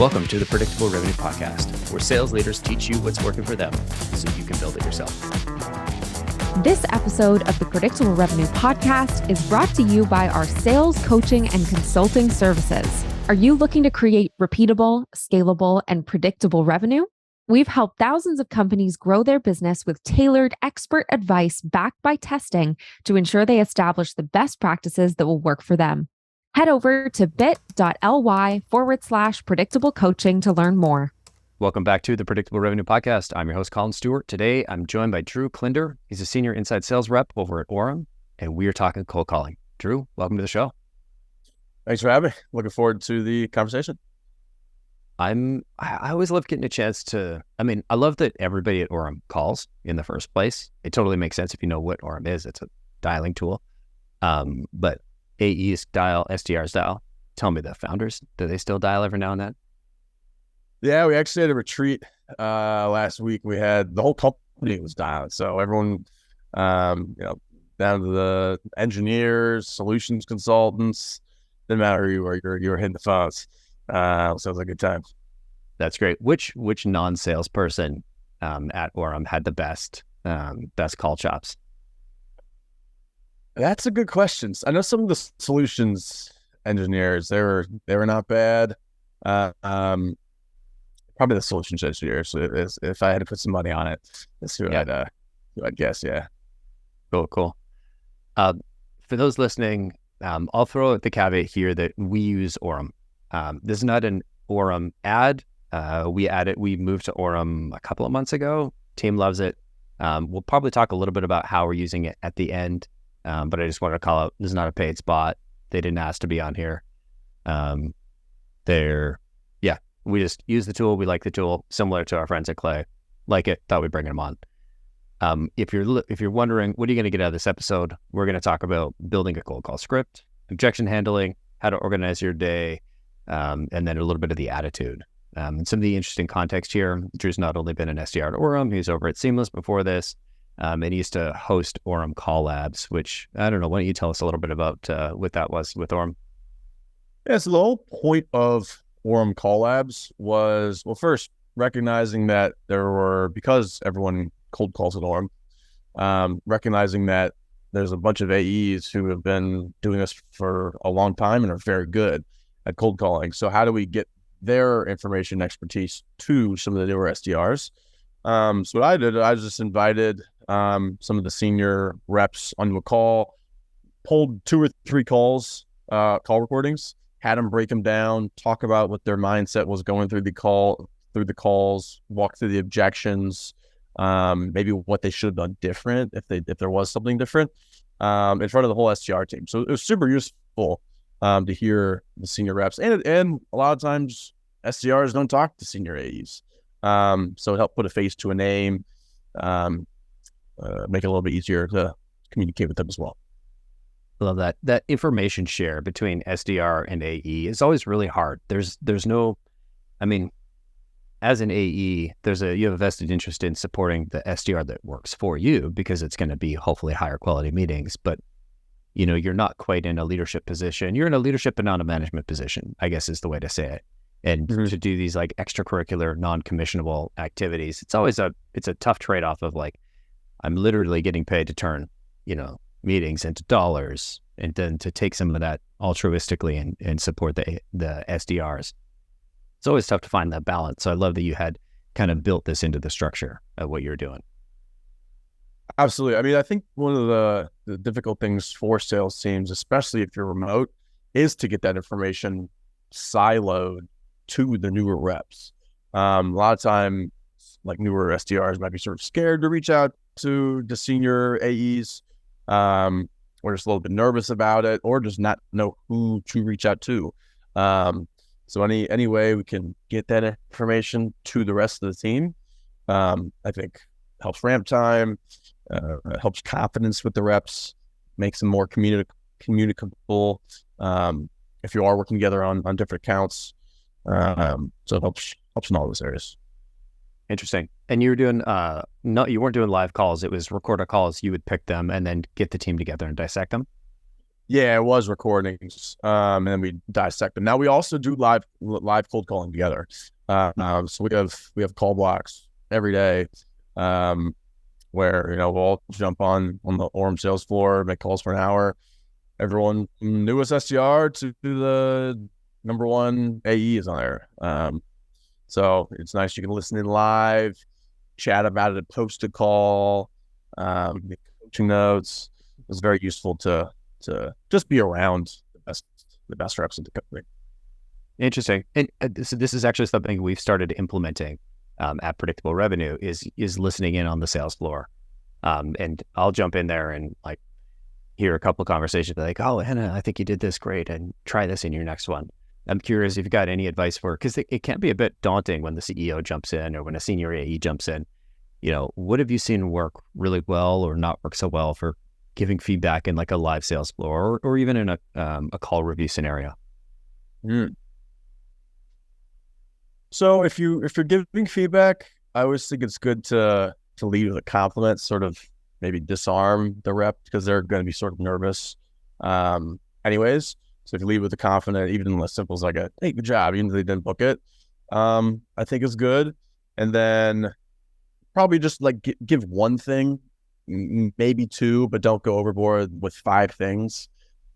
Welcome to the Predictable Revenue Podcast, where sales leaders teach you what's working for them so you can build it yourself. This episode of the Predictable Revenue Podcast is brought to you by our sales coaching and consulting services. Are you looking to create repeatable, scalable, and predictable revenue? We've helped thousands of companies grow their business with tailored expert advice backed by testing to ensure they establish the best practices that will work for them. Head over to bit.ly/predictable coaching to learn more. Welcome back to the Predictable Revenue Podcast. I'm your host, Collin Stewart. Today, I'm joined by Drew Kluender. He's a senior inside sales rep over at Orum, and we are talking cold calling. Drew, welcome to the show. Thanks for having me. Looking forward to the conversation. I always love getting a chance to, I love that everybody at Orum calls in the first place. It totally makes sense if you know what Orum is. It's a dialing tool. But AEs dial, SDRs dial. Tell me, the founders, do they still dial every now and then? Yeah, we actually had a retreat last week. We had the whole company was dialing. So everyone, down to the engineers, solutions consultants, didn't matter who you were, you were hitting the phones. So it was a good time. That's great. Which non-salesperson at Orum had the best call chops? That's a good question. I know some of the solutions engineers, they were not bad. Probably the solutions engineers. If I had to put some money on it, that's who I'd guess. Yeah. Cool. For those listening, I'll throw out the caveat here that we use Orum. This is not an Orum ad. We moved to Orum a couple of months ago. Team loves it. We'll probably talk a little bit about how we're using it at the end. But I just wanted to call out, this is not a paid spot. They didn't ask to be on here. We just use the tool. We like the tool, similar to our friends at Clay. Like it, thought we'd bring them on. If you're wondering, what are you going to get out of this episode? We're going to talk about building a cold call script, objection handling, how to organize your day, and then a little bit of the attitude. And some of the interesting context here, Drew's not only been an SDR at Orum, he was over at Seamless before this. And he used to host Orum Call Labs, which, I don't know, why don't you tell us a little bit about what that was with Orum? Yeah, so the whole point of Orum Call Labs was, well, first, recognizing that because everyone cold calls at Orum, recognizing that there's a bunch of AEs who have been doing this for a long time and are very good at cold calling. So how do we get their information expertise to some of the newer SDRs? So what I did, I just invited some of the senior reps onto a call, pulled 2 or 3 call recordings, had them break them down, talk about what their mindset was going through the calls, walk through the objections, maybe what they should have done different if there was something different, in front of the whole SDR team. So it was super useful to hear the senior reps, and a lot of times SDRs don't talk to senior AEs. So it helped put a face to a name, make it a little bit easier to communicate with them as well. I love that. That information share between SDR and AE is always really hard. There's no, as an AE, you have a vested interest in supporting the SDR that works for you because it's going to be hopefully higher quality meetings, but you're not quite in a leadership position. You're in a leadership and not a management position, I guess is the way to say it. And to do these like extracurricular, non-commissionable activities, it's a tough trade-off of like, I'm literally getting paid to turn, meetings into dollars, and then to take some of that altruistically and support the SDRs. It's always tough to find that balance. So I love that you had kind of built this into the structure of what you're doing. Absolutely. I think one of the difficult things for sales teams, especially if you're remote, is to get that information siloed to the newer reps. A lot of time, like newer SDRs might be sort of scared to reach out to the senior AEs, or just a little bit nervous about it, or just not know who to reach out to. So any way we can get that information to the rest of the team, I think helps ramp time, helps confidence with the reps, makes them more communicable. If you are working together on different accounts. So it helps in all those areas. Interesting. And you were doing, you weren't doing live calls. It was recorded calls. You would pick them and then get the team together and dissect them. Yeah, it was recordings, and then we dissect them. Now we also do live cold calling together. So we have call blocks every day, where we'll all jump on the Orum sales floor, make calls for an hour. Everyone from newest SDR to the number one AE is on there. So it's nice. You can listen in live, chat about it, post a call, make coaching notes. It's very useful to just be around the best reps of the company. Interesting. And so this is actually something we've started implementing at Predictable Revenue is listening in on the sales floor. And I'll jump in there and like hear a couple of conversations like, oh, Hannah, I think you did this great, and try this in your next one. I'm curious if you've got any advice for, because it can be a bit daunting when the CEO jumps in or when a senior AE jumps in. What have you seen work really well or not work so well for giving feedback in like a live sales floor or even in a call review scenario? So if you're giving feedback, I always think it's good to lead with a compliment, sort of maybe disarm the rep because they're going to be sort of nervous anyways. So if you lead with a confident, even as simple as like a, hey, good job, even if they didn't book it, I think is good. And then probably just like give one thing, maybe two, but don't go overboard with 5 things.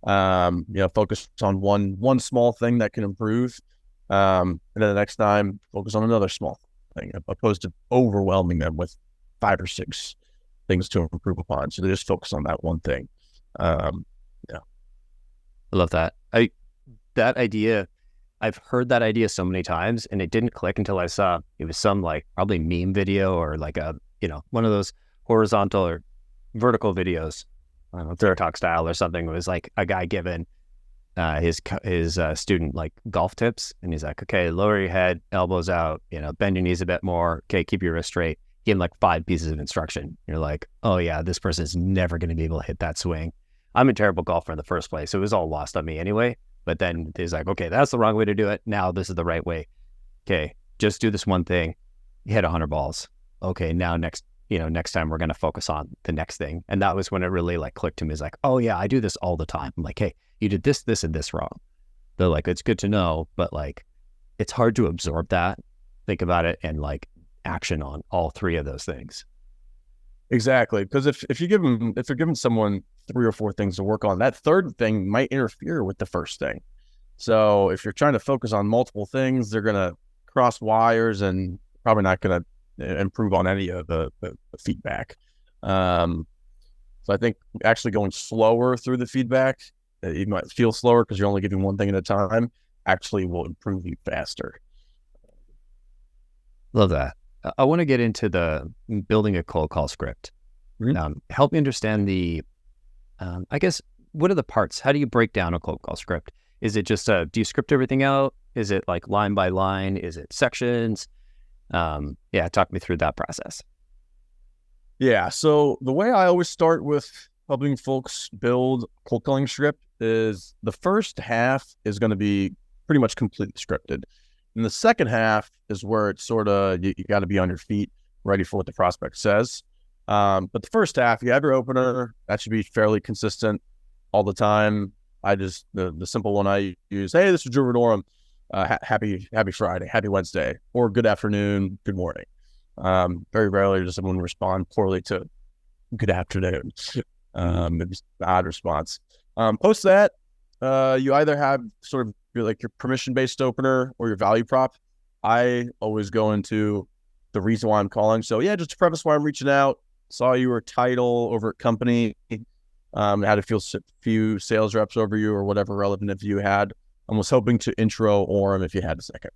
Focus on one small thing that can improve. And then the next time, focus on another small thing, opposed to overwhelming them with 5 or 6 things to improve upon. So they just focus on that one thing. I love that. That idea, I've heard that idea so many times, and it didn't click until I saw it was some like probably meme video or like a one of those horizontal or vertical videos, I don't know, TikTok style or something. It was like a guy giving his student like golf tips, and he's like, okay, lower your head, elbows out, bend your knees a bit more. Okay, keep your wrist straight. Give him like 5 pieces of instruction. You're like, oh yeah, this person's never going to be able to hit that swing. I'm a terrible golfer in the first place, so it was all lost on me anyway. But then he's like, okay, that's the wrong way to do it. Now this is the right way. Okay, just do this one thing. You hit 100 balls. Okay, now next time we're going to focus on the next thing. And that was when it really like clicked to me. It's like, oh yeah, I do this all the time. I'm like, hey, you did this, this, and this wrong. They're like, it's good to know, but like, it's hard to absorb that, think about it, and like action on all 3 of those things. Exactly, because if you're giving someone 3 or 4 things to work on, that third thing might interfere with the first thing. So if you're trying to focus on multiple things, they're going to cross wires and probably not going to improve on any of the feedback. So I think actually going slower through the feedback, you might feel slower because you're only giving one thing at a time, actually will improve you faster. Love that. I want to get into the building a cold call script. Mm-hmm. Help me understand I guess, what are the parts? How do you break down a cold call script? Is it just, do you script everything out? Is it like line by line? Is it sections? Talk me through that process. Yeah. So the way I always start with helping folks build cold calling script is the first half is going to be pretty much completely scripted. And the second half is where it's sort of, you got to be on your feet, ready for what the prospect says. But the first half, you have your opener, that should be fairly consistent all the time. The simple one I use, hey, this is Drew with Orum. Happy Friday, happy Wednesday, or good afternoon, good morning. Very rarely does someone respond poorly to good afternoon. It's an odd response. Post that, you either have sort of your permission-based opener or your value prop. I always go into the reason why I'm calling. So yeah, just to preface why I'm reaching out, saw you were title over at company, had a few sales reps over you or whatever relevant if you had, and was hoping to intro Orum if you had a second.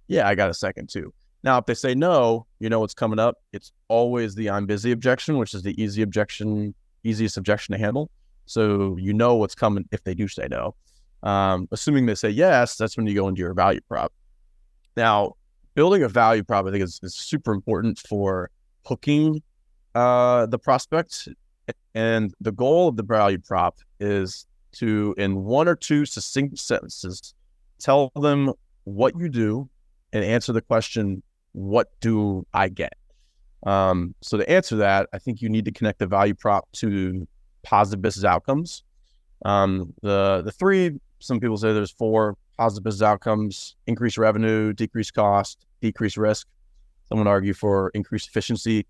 Yeah, I got a second too. Now, if they say no, you know what's coming up. It's always the I'm busy objection, which is the easiest objection to handle. So you know what's coming if they do say no. Assuming they say yes, that's when you go into your value prop. Now, building a value prop, I think is super important for hooking the prospect. And the goal of the value prop is to, in 1 or 2 succinct sentences, tell them what you do and answer the question, what do I get? So to answer that, I think you need to connect the value prop to positive business outcomes. The three, some people say there's four positive business outcomes: increase revenue, decrease cost, decrease risk. Some would argue for increased efficiency.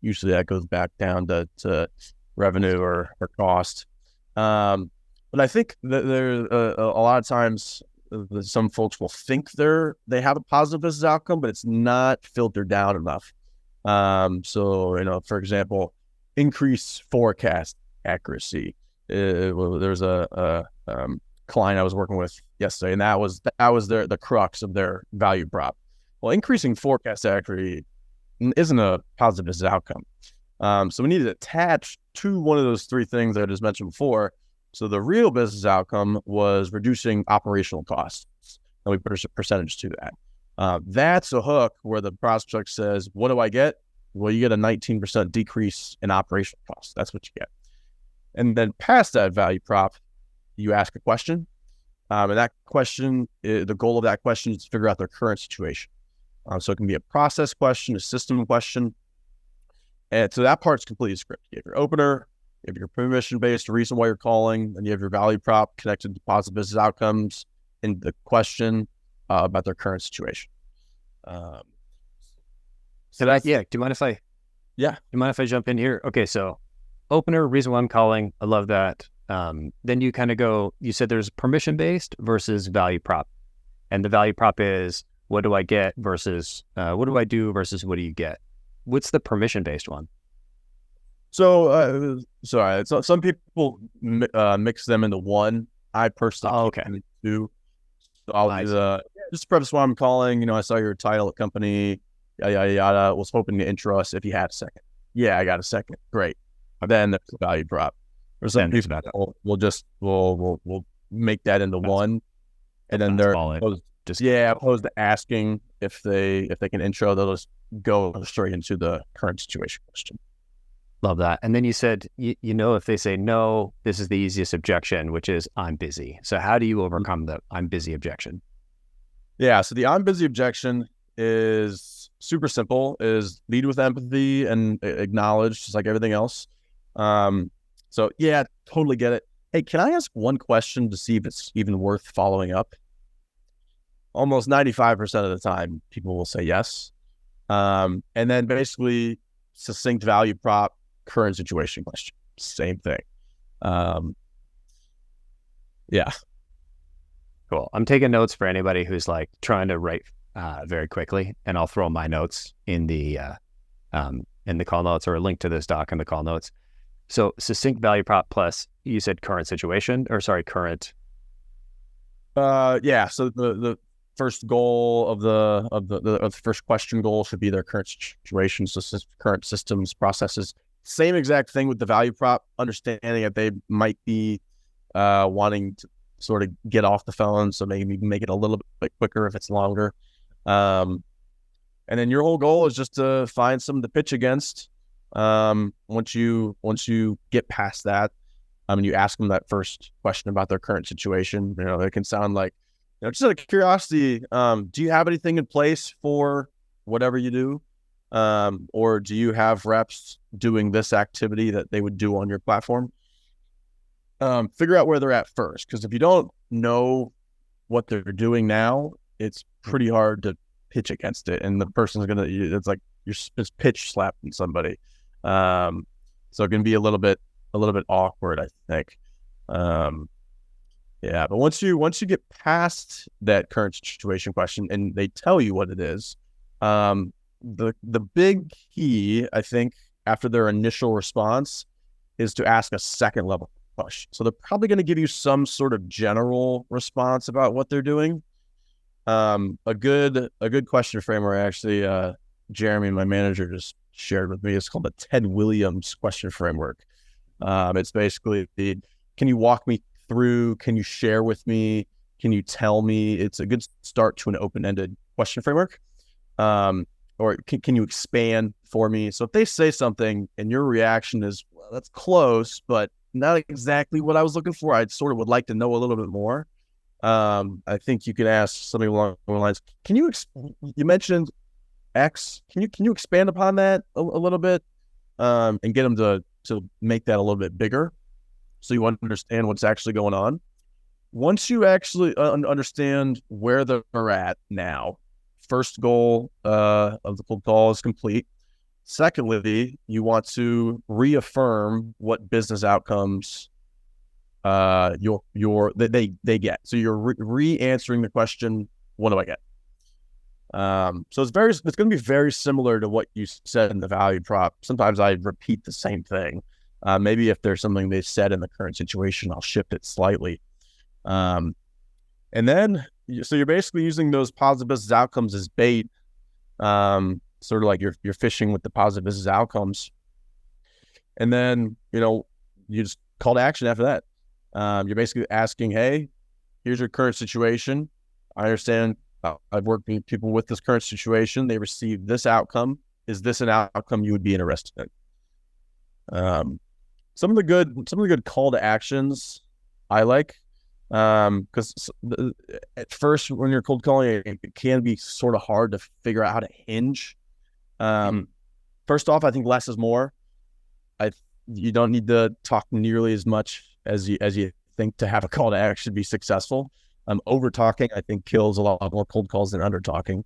Usually that goes back down to revenue or cost. But I think that there a lot of times some folks will think they have a positive business outcome, but it's not filtered down enough. So, for example, increase forecast accuracy. There's a client I was working with yesterday, and that was the crux of their value prop. Well, increasing forecast accuracy isn't a positive business outcome. So we need to attach to one of those three things that I just mentioned before. So the real business outcome was reducing operational costs, and we put a percentage to that. That's a hook where the prospect says, what do I get? Well, you get a 19% decrease in operational costs. That's what you get. And then past that value prop, you ask a question. And that question, the goal of that question is to figure out their current situation. So it can be a process question, a system question. And so that part's completely scripted. You have your opener, you have your permission-based reason why you're calling, and you have your value prop connected to positive business outcomes in the question about their current situation. Do you mind if I? Yeah. Do you mind if I jump in here? Okay, so opener, reason why I'm calling. I love that. Then you kind of go. You said there's permission-based versus value prop, and the value prop is what do I get versus what do I do versus what do you get? What's the permission-based one? So, some people mix them into one. I personally keep them into two. So I'll just to preface why I'm calling. I saw your title at company, yada yada yada. Was hoping to intro us if you had a second. Yeah, I got a second. Great. Then there's the value prop. Or some people we'll make that into one, and then they're opposed to asking if they can intro. They'll just go straight into the current situation question. Love that. And then you said, if they say no, this is the easiest objection, which is I'm busy. So how do you overcome the I'm busy objection? Yeah. So the I'm busy objection is super simple, is lead with empathy and acknowledge, just like everything else. So yeah, totally get it. Hey, can I ask one question to see if it's even worth following up? Almost 95% of the time, people will say yes. And then basically succinct value prop, current situation question, same thing. Yeah. Cool. I'm taking notes for anybody who's like trying to write very quickly, and I'll throw my notes in the call notes, or a link to this doc in the call notes. So succinct value prop plus, you said current situation, current. Yeah. So the first goal of the first question goal should be their current situation. So current systems, processes. Same exact thing with the value prop, understanding that they might be wanting to sort of get off the phone, so maybe make it a little bit quicker if it's longer. And then your whole goal is just to find someone to pitch against. Once you get past that, and you ask them that first question about their current situation, it can sound like, just out of curiosity, do you have anything in place for whatever you do? Or do you have reps doing this activity that they would do on your platform? Figure out where they're at first, because if you don't know what they're doing now, it's pretty hard to pitch against it, and the person's it's like you're just pitch slapping somebody. So it can be a little bit awkward, I think. Yeah, but once you get past that current situation question and they tell you what it is, the big key, I think, after their initial response is to ask a second level question. So they're probably going to give you some sort of general response about what they're doing. A good question framework, actually, Jeremy, my manager, just shared with me. It's called the Ted Williams question framework. It's basically can you walk me through? Can you share with me? Can you tell me? It's a good start to an open-ended question framework. Or can you expand for me? So if they say something and your reaction is, well, that's close, but not exactly what I was looking for, I sort of would like to know a little bit more. I think you could ask something along the lines, you mentioned X, can you expand upon that a little bit, and get them to make that a little bit bigger. so you understand what's actually going on. Once you actually understand where they're at now, first goal of the cold call is complete. Secondly, you want to reaffirm what business outcomes they get. So you're re-answering the question, what do I get? So it's going to be very similar to what you said in the value prop. Sometimes I repeat the same thing. Maybe if there's something they said in the current situation, I'll shift it slightly. And then, so you're basically using those positive business outcomes as bait, sort of like you're fishing with the positive business outcomes. And then, you just call to action after that. You're basically asking, hey, here's your current situation. I understand I've worked with people with this current situation. They received this outcome. Is this an outcome you would be interested in? Some of the good call to actions I like, because at first when you're cold calling, it can be sort of hard to figure out how to hinge. First off, I think less is more. You don't need to talk nearly as much as you think to have a call to action be successful. Over talking, I think, kills a lot more cold calls than under talking.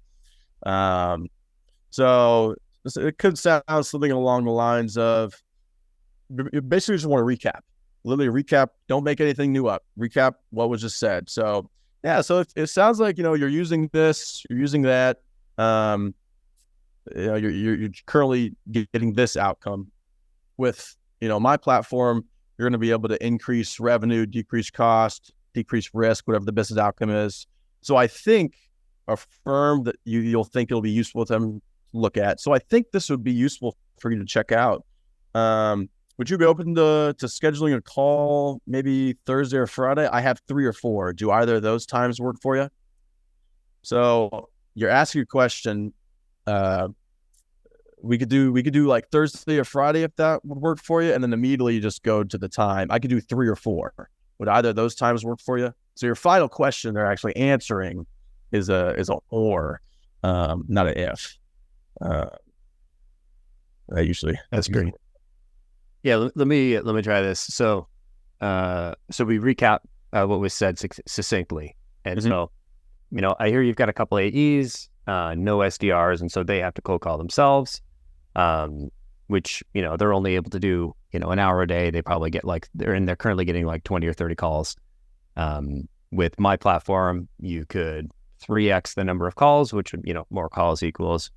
So it could sound something along the lines of, you basically just want to recap. Literally recap. Don't make anything new up. Recap what was just said. So yeah. So it sounds like you're using this, you're using that. You're currently getting this outcome with my platform. You're going to be able to increase revenue, decrease cost, decrease risk, whatever the business outcome is. So I think a firm that you'll think it'll be useful to them to look at. So I think this would be useful for you to check out. Would you be open to scheduling a call maybe Thursday or Friday? I have 3 or 4. Do either of those times work for you? So you're asking a question. We could do like Thursday or Friday if that would work for you, and then immediately you just go to the time. I could do 3 or 4. Would either of those times work for you? So your final question they're actually answering is a or, not an if. That's great. Yeah, let me try this. So we recap what was said succinctly, and so I hear you've got a couple AEs, no SDRs, and so they have to cold call themselves, which they're only able to do an hour a day. They probably get they're currently getting like 20 or 30 calls. With my platform, you could 3x the number of calls, which would more calls equals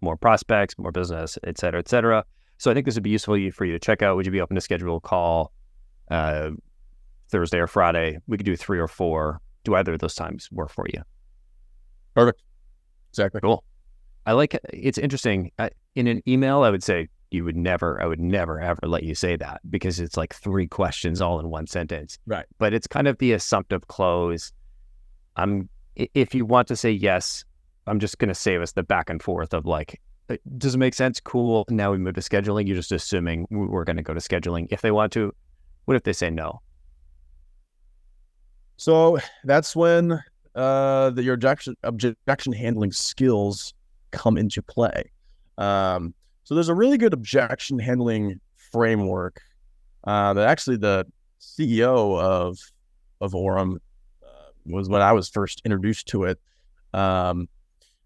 more prospects, more business, et cetera, et cetera. So I think this would be useful for you to check out. Would you be open to schedule a call Thursday or Friday? We could do 3 or 4. Do either of those times work for you? Perfect. Exactly. Cool. I like it. It's interesting. In an email, I would say I would never ever let you say that, because it's like 3 questions all in one sentence. Right. But it's kind of the assumptive close. If you want to say yes, I'm just going to save us the back and forth of like, does it make sense? Cool. Now we move to scheduling. You're just assuming we're going to go to scheduling if they want to. What if they say no? So that's when your objection handling skills come into play. So there's a really good objection handling framework that actually the CEO of Orum was when I was first introduced to it.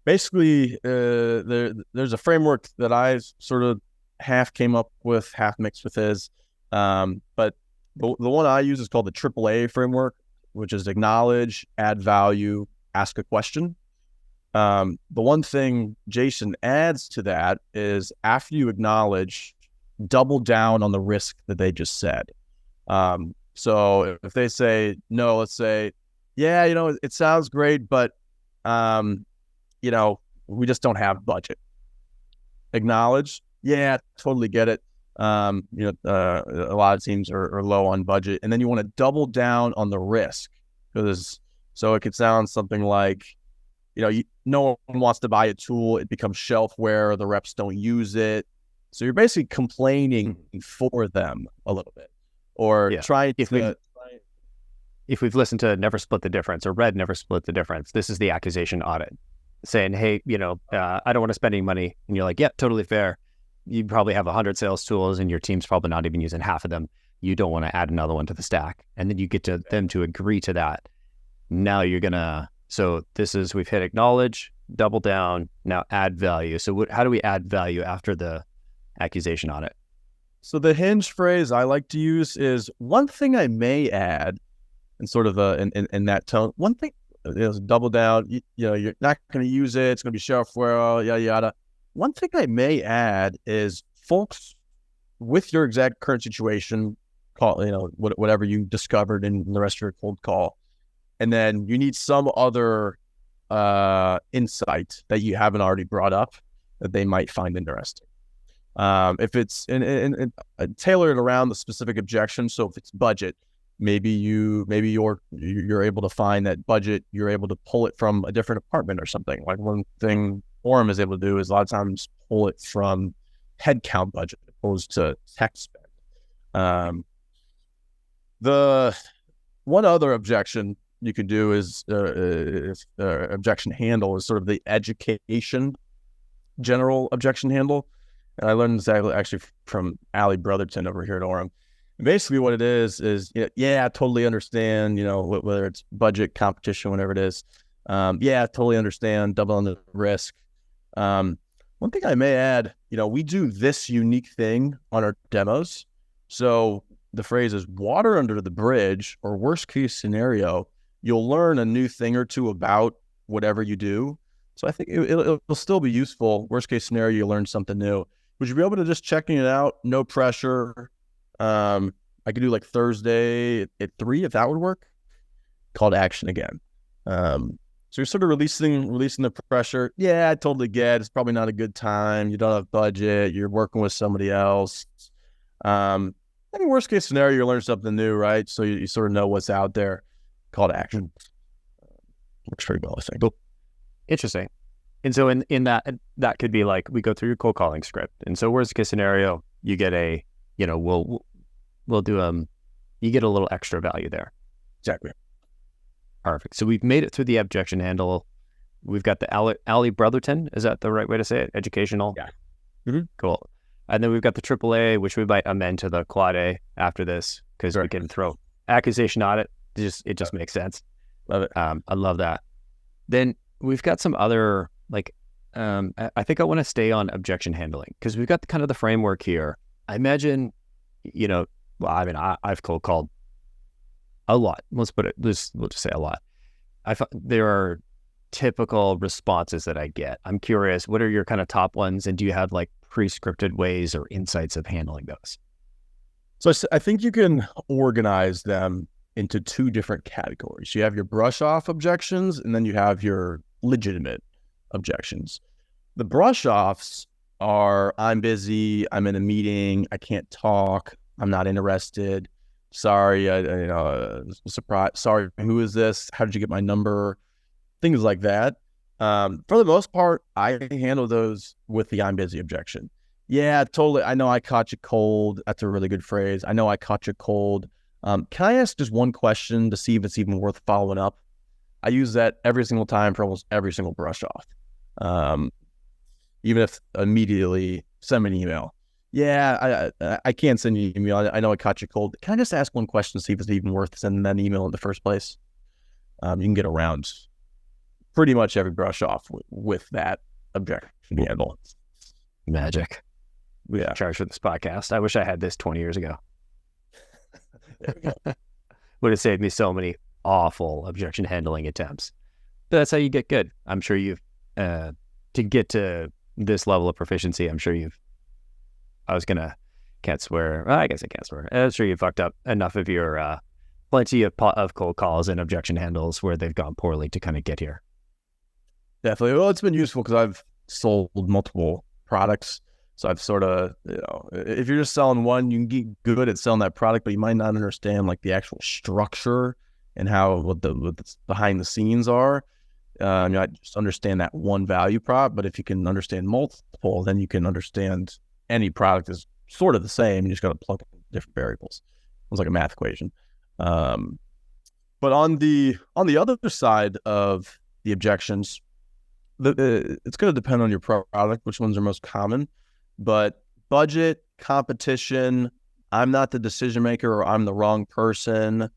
Basically, there's a framework that I sort of half came up with, half mixed with his. But the one I use is called the AAA framework, which is acknowledge, add value, ask a question. The one thing Jason adds to that is after you acknowledge, double down on the risk that they just said. So if they say no, let's say, yeah, it sounds great, but we just don't have budget. Acknowledge, yeah, totally get it. A lot of teams are low on budget, and then you want to double down on the risk, so it could sound something like, no one wants to buy a tool, it becomes shelfware, the reps don't use it. So you're basically complaining for them a little bit, or trying to. If we've listened to Never Split the Difference or read Never Split the Difference, this is the accusation audit saying, hey, I don't want to spend any money. And you're like, yeah, totally fair. You probably have 100 sales tools and your team's probably not even using half of them. you don't want to add another one to the stack. And then you get to them to agree to that. Now you're going to, so this is, we've hit acknowledge, double down, now add value. So how do we add value after the accusation on it? So the hinge phrase I like to use is, one thing I may add, and sort of in that tone, one thing is double down, you know, you're not going to use it, it's going to be shelfware, yada, yada. One thing I may add is, folks, with your exact current situation, call, you know, whatever you discovered in the rest of your cold call, and then you need some other insight that you haven't already brought up that they might find interesting. If it's tailored around the specific objection, so if it's budget, maybe you're able to find that budget, you're able to pull it from a different department or something. Like one thing Orum is able to do is a lot of times pull it from headcount budget opposed to tech spend. The one other objection you could do is objection handle is sort of the education general objection handle. And I learned this actually from Ali Brotherton over here at Orum. And basically what it is, yeah, I totally understand, you know, whether it's budget, competition, whatever it is. Yeah, I totally understand doubling the risk. One thing I may add, you know, we do this unique thing on our demos. So the phrase is water under the bridge, or worst case scenario, you'll learn a new thing or two about whatever you do. So I think it'll still be useful. Worst case scenario, you learn something new. Would you be able to just checking it out? No pressure. I could do like Thursday at 3 if that would work. Call to action again. So you're sort of releasing the pressure. Yeah, I totally get it. It's probably not a good time. You don't have budget. You're working with somebody else. I mean, worst case scenario, you learn something new, right? So you sort of know what's out there. Call to action. Works very well, I think. Cool. Interesting. And so in that could be like, we go through your cold calling script. And so worst case scenario, you get a, you know, we'll do, you get a little extra value there. Exactly. Perfect. So we've made it through the objection handle. We've got the Ali Brotherton. Is that the right way to say it? Educational? Yeah. Mm-hmm. Cool. And then we've got the AAA, which we might amend to the Quad A after this, because we can throw accusation on it. It just makes sense. Love it. I love that. Then we've got some other, like, I think I want to stay on objection handling, because we've got kind of the framework here. I imagine, you know, well, I mean, I've cold called a lot. We'll just say a lot. There are typical responses that I get. I'm curious, what are your kind of top ones? And do you have like pre-scripted ways or insights of handling those? So I think you can organize them into 2 different categories. You have your brush off objections, and then you have your legitimate objections. The brush offs are, I'm busy, I'm in a meeting, I can't talk, I'm not interested, sorry, surprise, sorry, who is this? How did you get my number? Things like that. For the most part, I handle those with the I'm busy objection. Yeah, totally. I know I caught you cold. That's a really good phrase. I know I caught you cold. Can I ask just one question to see if it's even worth following up? I use that every single time for almost every single brush off. Even if immediately send me an email. Yeah, I can't send you an email. I know I caught you cold. Can I just ask one question to see if it's even worth sending that email in the first place? You can get around pretty much every brush off with that objection handle. Magic. Yeah. Charge for this podcast. I wish I had this 20 years ago. Would have saved me so many awful objection handling attempts. But that's how you get good. I'm sure you've, to get to this level of proficiency, I'm sure you've, can't swear. Well, I guess I can't swear. I'm sure you fucked up enough of your, plenty of cold calls and objection handles where they've gone poorly to kind of get here. Definitely. Well, it's been useful because I've sold multiple products. So I've sort of, you know, if you're just selling one, you can get good at selling that product, but you might not understand like the actual structure and what the behind the scenes are. I just understand that one value prop, but if you can understand multiple, then you can understand any product is sort of the same. You just got to plug in different variables. It's like a math equation. But on the other side of the objections, it's going to depend on your product, which ones are most common. But budget, competition, I'm not the decision maker or I'm the wrong person.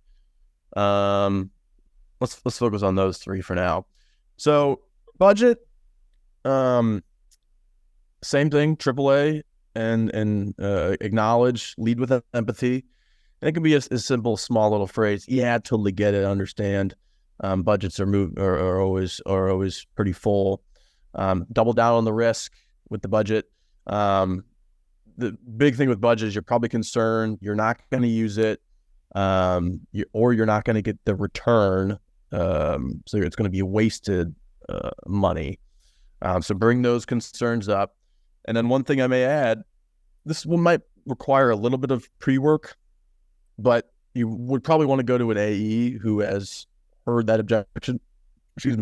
Let's focus on those three for now. So budget, same thing, AAA, and acknowledge, lead with empathy. And it can be a simple, small little phrase. Yeah, I totally get it, understand. Budgets are always pretty full. Double down on the risk with the budget. The big thing with budget is you're probably concerned you're not going to use it, or you're not going to get the return. So it's going to be wasted money. So bring those concerns up. And then one thing I may add, this one might require a little bit of pre-work, but you would probably want to go to an AE who has heard that objection,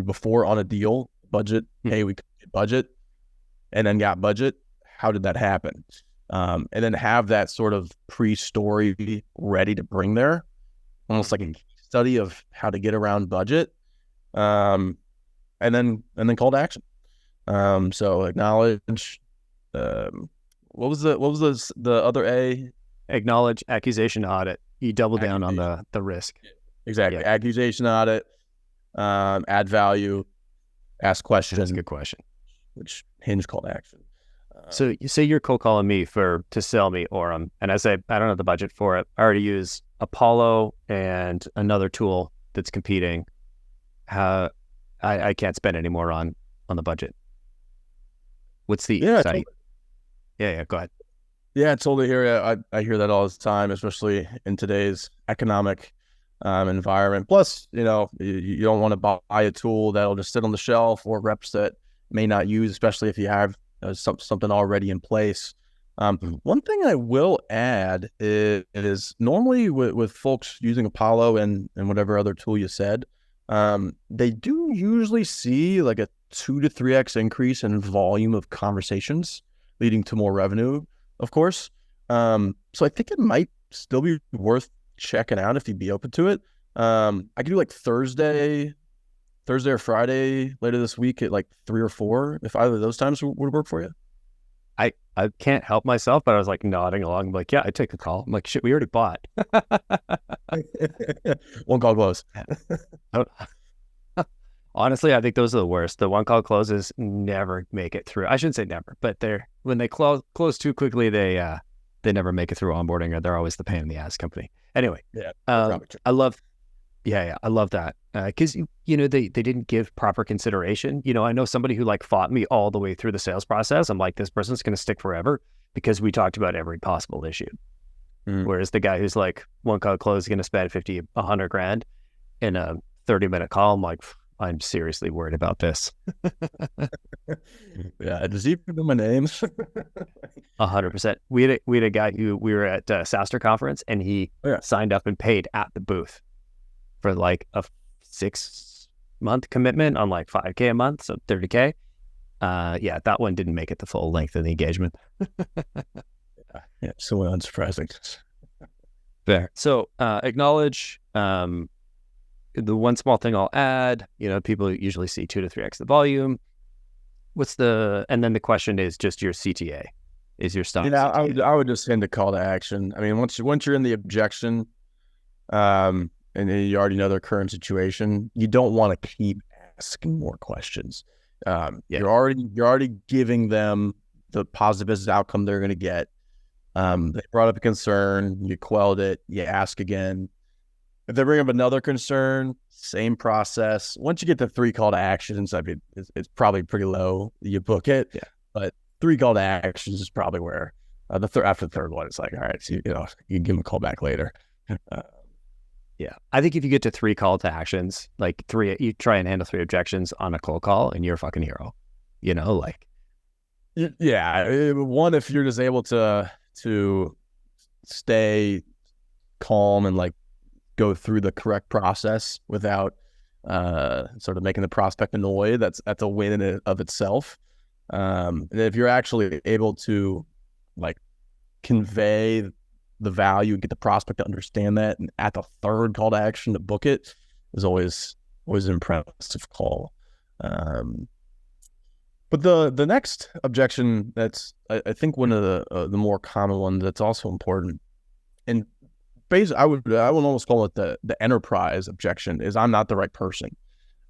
before on a deal, budget. Hey, we get budget, and then got budget. How did that happen? And then have that sort of pre-story ready to bring there, almost like a study of how to get around budget, and then call to action. So acknowledge. What was the other A? Acknowledge, accusation, audit. You double down on the risk. Exactly. Yeah. Accusation, audit. Add value. Ask questions. That's a good question. Which hinge call to action. So you say you're cold calling me to sell me Orum, and I say I don't have the budget for it. I already use Apollo and another tool that's competing. I can't spend any more on the budget. What's the site? Yeah, go ahead. Yeah, I totally hear you. I hear that all the time, especially in today's economic environment. Plus, you don't want to buy a tool that'll just sit on the shelf, or reps that may not use, especially if you have something already in place. One thing I will add is normally with folks using Apollo and whatever other tool you said, they do usually see like a 2 to 3x increase in volume of conversations, leading to more revenue, of course. So I think it might still be worth checking out if you'd be open to it. I could do like Thursday or Friday later this week at like 3 or 4, if either of those times would work for you. I can't help myself, but I was like nodding along. I'm like, yeah, I take a call. I'm like, shit, we already bought. One call close. Honestly, I think those are the worst. The one call closes never make it through. I shouldn't say never, but when they close too quickly, they never make it through onboarding, or they're always the pain in the ass company. Anyway, yeah, I love that because they didn't give proper consideration. I know somebody who like fought me all the way through the sales process. I'm like, this person's going to stick forever because we talked about every possible issue. Whereas the guy who's like one call close is going to spend $100,000 in a 30-minute call, I'm like, I'm seriously worried about this. Yeah, does he know my names? 100%. We had a guy who we were at a SaaStr conference, and he signed up and paid at the booth for like a 6-month commitment on like $5,000 a month, so $30,000. That one didn't make it the full length of the engagement. Yeah, so unsurprising. Fair. So acknowledge. The one small thing I'll add, people usually see 2 to 3x the volume. And then the question is just your CTA. Is your stock? I would just send a call to action. I mean, once you're in the objection, and you already know their current situation, you don't want to keep asking more questions. You're already giving them the positive business outcome they're going to get. They brought up a concern, you quelled it, you ask again. If they bring up another concern, same process. Once you get to 3 call to actions, I mean, it's probably pretty low. You book it, but 3 call to actions is probably where after the third one, it's like, all right, so you can give them a call back later. I think if you get to 3 call to actions, like 3, you try and handle 3 objections on a cold call, and you're a fucking hero. One, if you're just able to stay calm and like go through the correct process without sort of making the prospect annoyed, that's a win in and of itself. And if you're actually able to like convey the value, get the prospect to understand that, and at the 3rd call to action to book it is always an impressive call. But the next objection, that's I think one of the more common ones that's also important, and basically, I would almost call it the enterprise objection is I'm not the right person,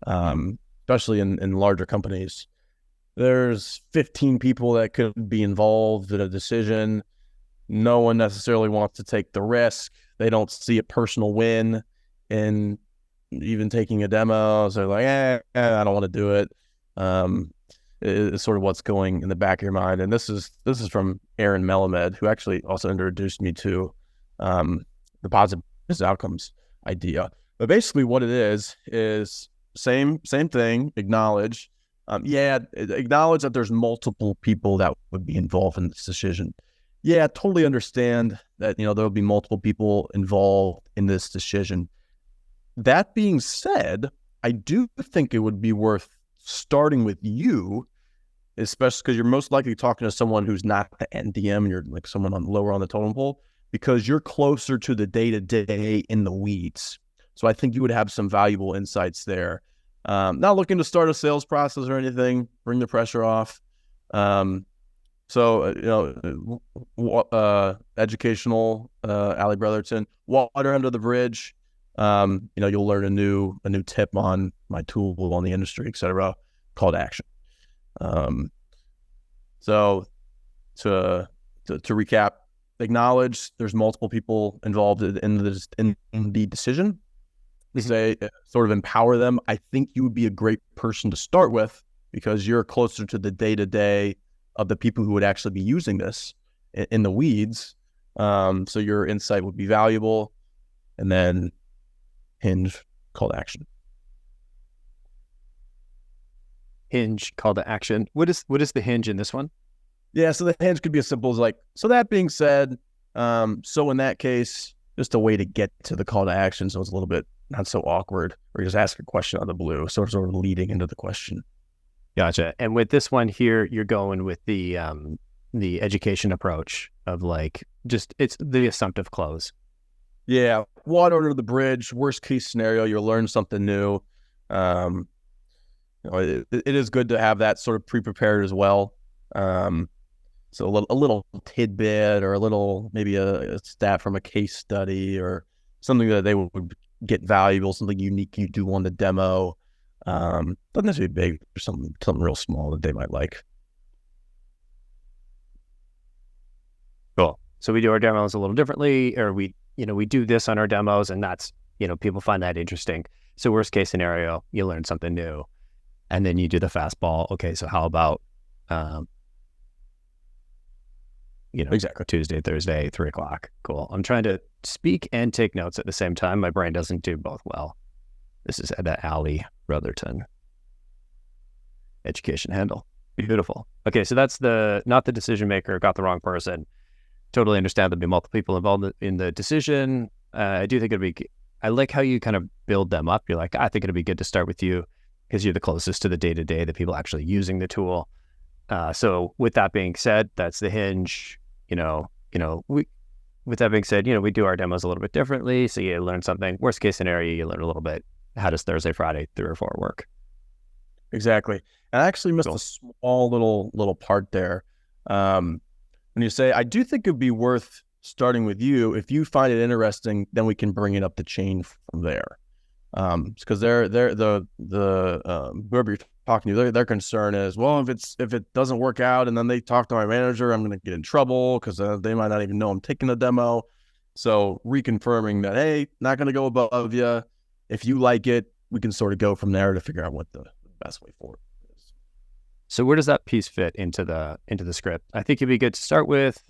especially in larger companies. There's 15 people that could be involved in a decision. No one necessarily wants to take the risk. They don't see a personal win in even taking a demo. So they're like, I don't want to do it. It's sort of what's going in the back of your mind. And this is from Aaron Melamed, who actually also introduced me to the positive business outcomes idea. But basically what it is same thing, acknowledge. Acknowledge that there's multiple people that would be involved in this decision. Yeah, totally understand that, there'll be multiple people involved in this decision. That being said, I do think it would be worth starting with you, especially because you're most likely talking to someone who's not the NDM and you're like someone lower on the totem pole, because you're closer to the day-to-day in the weeds. So I think you would have some valuable insights there. Not looking to start a sales process or anything, bring the pressure off. Educational, Ali Brotherton, water under the bridge. You'll learn a new tip on my tool on the industry, et cetera, call to action. So to recap, acknowledge there's multiple people involved in the decision. Say, sort of empower them. I think you would be a great person to start with because you're closer to the day-to-day of the people who would actually be using this in the weeds. So your insight would be valuable. And then hinge, call to action. Hinge, call to action. What is the hinge in this one? Yeah, so the hinge could be as simple as like, so that being said, so in that case, just a way to get to the call to action so it's a little bit not so awkward, or just ask a question out of the blue, sort of leading into the question. Gotcha. And with this one here, you're going with the education approach of like, just it's the assumptive close. Yeah, water under the bridge. Worst case scenario, you'll learn something new. It is good to have that sort of pre-prepared as well. So a little tidbit or a little maybe a stat from a case study or something that they would get valuable, something unique you do on the demo. Doesn't necessarily be big, or something real small that they might like. Cool. So we do our demos a little differently, or we do this on our demos, and that's, people find that interesting. So worst case scenario, you learn something new, and then you do the fastball. Okay, so how about, exactly, Tuesday, Thursday, 3:00. Cool. I'm trying to speak and take notes at the same time. My brain doesn't do both well. This is the Ali Brotherton education handle. Beautiful. Okay, so that's not the decision maker, got the wrong person. Totally understand there'll be multiple people involved in the decision. I do think I like how you kind of build them up. You're like, I think it'd be good to start with you because you're the closest to the day-to-day, the people actually using the tool. So with that being said, that's the hinge. With that being said, we do our demos a little bit differently. So you learn something. Worst case scenario, you learn a little bit. How does Thursday, Friday, 3 or 4 work? Exactly. And I actually missed a small little part there. When you say, I do think it'd be worth starting with you. If you find it interesting, then we can bring it up the chain from there. Because whoever you're talking to, their concern is, well, if it doesn't work out and then they talk to my manager, I'm going to get in trouble because they might not even know I'm taking the demo. So reconfirming that, hey, not going to go above you. If you like it, we can sort of go from there to figure out what the best way forward is. So where does that piece fit into the script? I think it'd be good to start with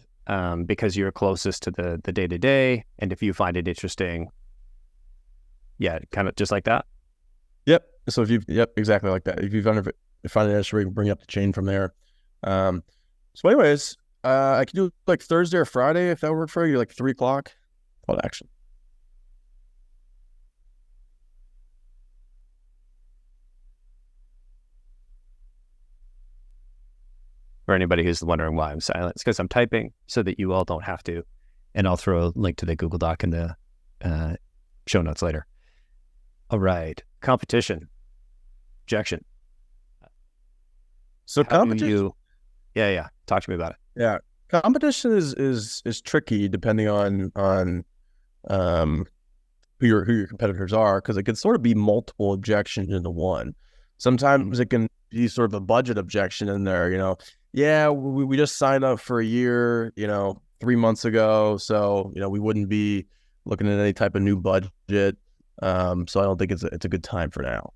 because you're closest to the day-to-day. And if you find it interesting, yeah, kind of just like that. Yep. So exactly like that. If you find it interesting, we can bring up the chain from there. So anyways, I could do like Thursday or Friday if that worked for you, like 3:00. Call to action. For anybody who's wondering why I'm silent, it's because I'm typing so that you all don't have to. And I'll throw a link to the Google Doc in the show notes later. All right. Competition. Objection. So competition. Yeah. Talk to me about it. Yeah. Competition is tricky depending on who your competitors are, because it can sort of be multiple objections into one. Sometimes it can be sort of a budget objection in there. Yeah, we just signed up for a year, 3 months ago, so we wouldn't be looking at any type of new budget. So I don't think it's a good time for now.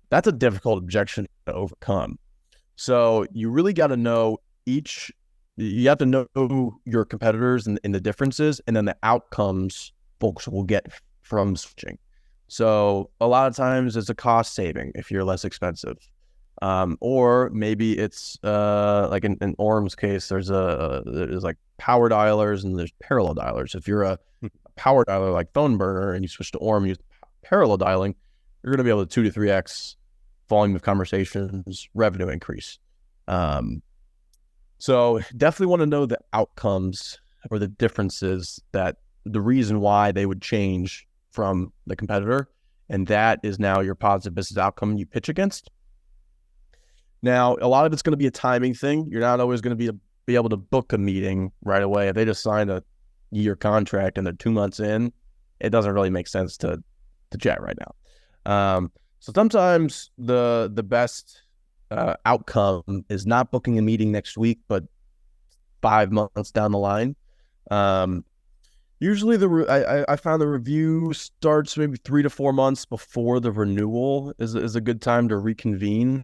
That's a difficult objection to overcome. So you really got to know you have to know your competitors and the differences, and then the outcomes folks will get from switching. So a lot of times it's a cost saving if you're less expensive. Or maybe it's like in Orum's case, there's like power dialers and there's parallel dialers. If you're a power dialer like Phone Burner and you switch to Orum, use parallel dialing, you're going to be able to 2 to 3x volume of conversations, revenue increase. So definitely want to know the outcomes or the differences, that the reason why they would change from the competitor, and that is now your positive business outcome you pitch against. Now, a lot of it's going to be a timing thing. You're not always going to be able to book a meeting right away. If they just signed a year contract and they're 2 months in, it doesn't really make sense to chat right now. So sometimes the best outcome is not booking a meeting next week, but 5 months down the line. Usually I found the review starts maybe 3 to 4 months before the renewal is a good time to reconvene.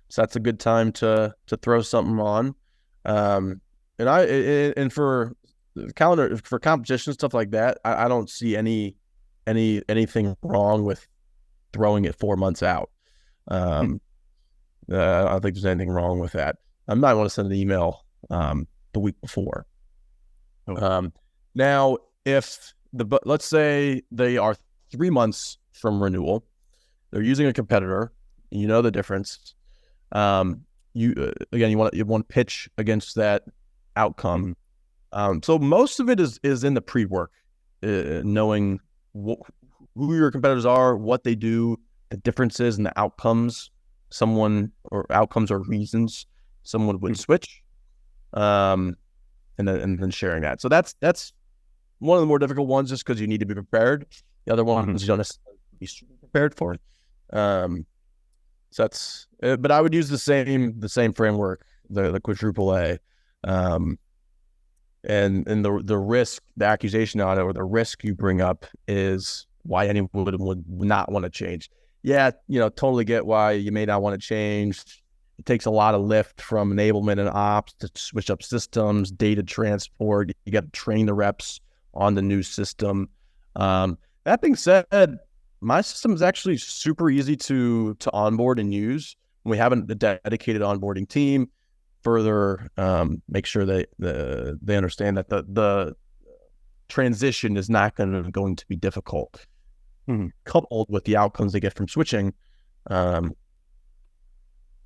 So that's a good time to throw something on. And for calendar, for competition, stuff like that, I don't see anything wrong with throwing it 4 months out. I don't think there's anything wrong with that. I might want to send an email the week before. Now, if let's say they are 3 months from renewal, they're using a competitor, you know the difference. You want to pitch against that outcome. So most of it is in the pre-work, knowing who your competitors are, what they do, the differences and the outcomes. Outcomes or reasons someone would switch, and then sharing that. So that's one of the more difficult ones, just because you need to be prepared. The other ones you don't necessarily be super prepared for. So that's. But I would use the same framework, the quadruple A, and the risk, the accusation on it, or the risk you bring up is why anyone would not want to change. Yeah, totally get why you may not want to change. It takes a lot of lift from enablement and ops to switch up systems, data transport. You got to train the reps on the new system. That being said, my system is actually super easy to onboard and use. We have a dedicated onboarding team. Further, make sure they understand that the transition is not going to be difficult. Coupled with the outcomes they get from switching, call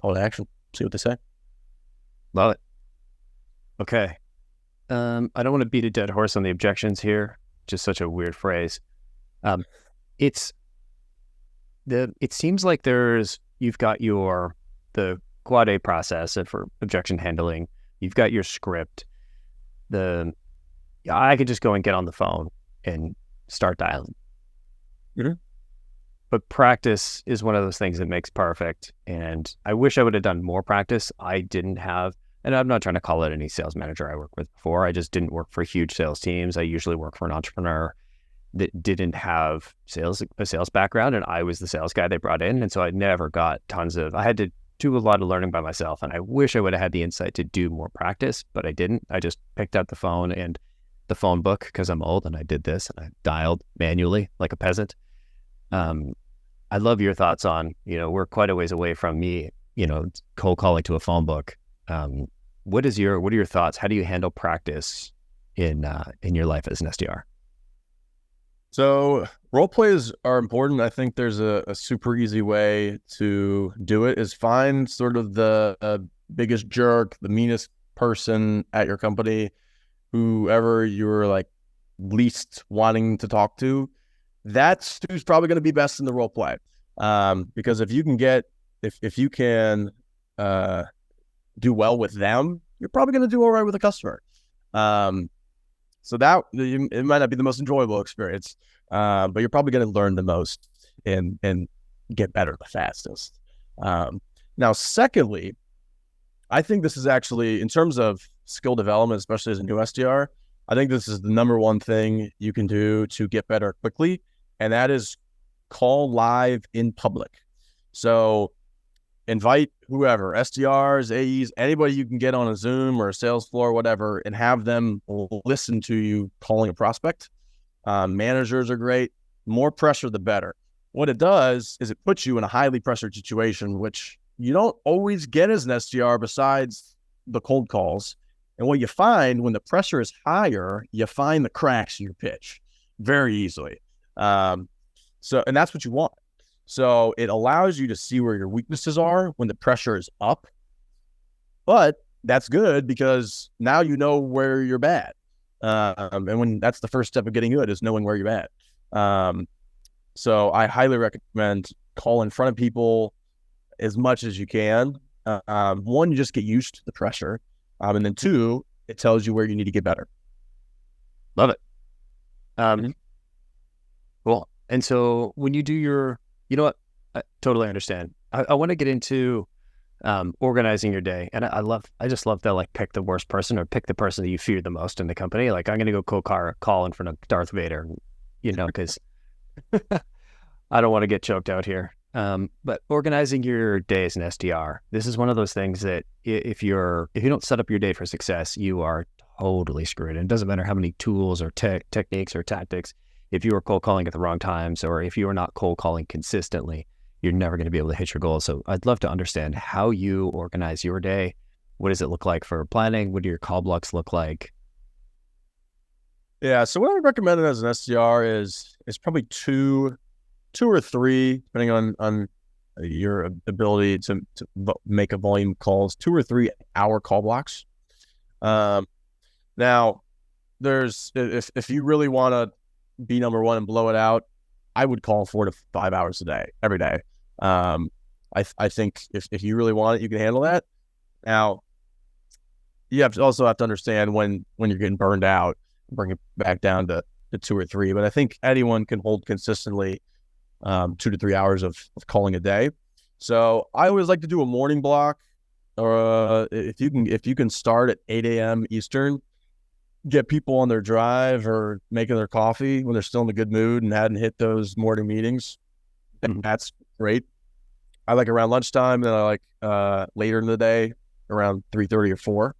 to action. See what they say. Love it. Okay. I don't want to beat a dead horse on the objections here. Just such a weird phrase. It seems like you've got the quad A process for objection handling. You've got your script. I could just go and get on the phone and start dialing. But practice is one of those things that makes perfect. And I wish I would have done more practice. I didn't have, and I'm not trying to call it any sales manager I worked with before. I just didn't work for huge sales teams. I usually work for an entrepreneur that didn't have a sales background, and I was the sales guy they brought in. And so I never got I had to do a lot of learning by myself. And I wish I would have had the insight to do more practice, but I didn't. I just picked up the phone and the phone book, because I'm old, and I did this, and I dialed manually like a peasant. I love your thoughts on, we're quite a ways away from me, cold calling to a phone book. What are your thoughts? How do you handle practice in your life as an SDR? So role plays are important. I think there's a super easy way to do it, is find sort of the biggest jerk, the meanest person at your company, whoever you're like least wanting to talk to. That's who's probably going to be best in the role play. Because if you can do well with them, you're probably going to do all right with a customer. So that it might not be the most enjoyable experience, but you're probably going to learn the most and get better the fastest. Now, secondly, I think this is actually, in terms of skill development, especially as a new SDR, I think this is the number one thing you can do to get better quickly, and that is call live in public. So invite whoever, SDRs, AEs, anybody you can get on a Zoom or a sales floor, whatever, and have them listen to you calling a prospect. Managers are great. More pressure, the better. What it does is it puts you in a highly pressured situation, which you don't always get as an SDR besides the cold calls. And what you find when the pressure is higher, you find the cracks in your pitch very easily. And that's what you want. So it allows you to see where your weaknesses are when the pressure is up. But that's good because now you know where you're bad. And when that's the first step of getting good is knowing where you're bad. So I highly recommend call in front of people as much as you can. One, you just get used to the pressure. And then two, it tells you where you need to get better. Love it. Cool. And so when you do you know what? I totally understand. I want to get into organizing your day. And I just love to like pick the worst person or pick the person that you fear the most in the company. Like I'm going to go call in front of Darth Vader, because I don't want to get choked out here. But organizing your day as an SDR, this is one of those things that if you don't set up your day for success, you are totally screwed. And it doesn't matter how many tools or techniques or tactics. If you are cold calling at the wrong times, or if you are not cold calling consistently, you're never going to be able to hit your goals. So I'd love to understand how you organize your day. What does it look like for planning? What do your call blocks look like? Yeah. So what I would recommend as an SDR is probably two or three, depending on your ability to make a volume of calls, 2 or 3 hour call blocks. Now there's, if you really want to be number one and blow it out, I would call 4 to 5 hours a day, every day. I think if you really want it, you can handle that. Now, you also have to understand when you're getting burned out, bring it back down to 2 or 3. But I think anyone can hold consistently 2 to 3 hours of calling a day. So I always like to do a morning block, or if you can start at 8 a.m. Eastern, get people on their drive or making their coffee when they're still in a good mood and hadn't hit those morning meetings. That's great. I like around lunchtime, and I like later in the day around 3:30 or 4.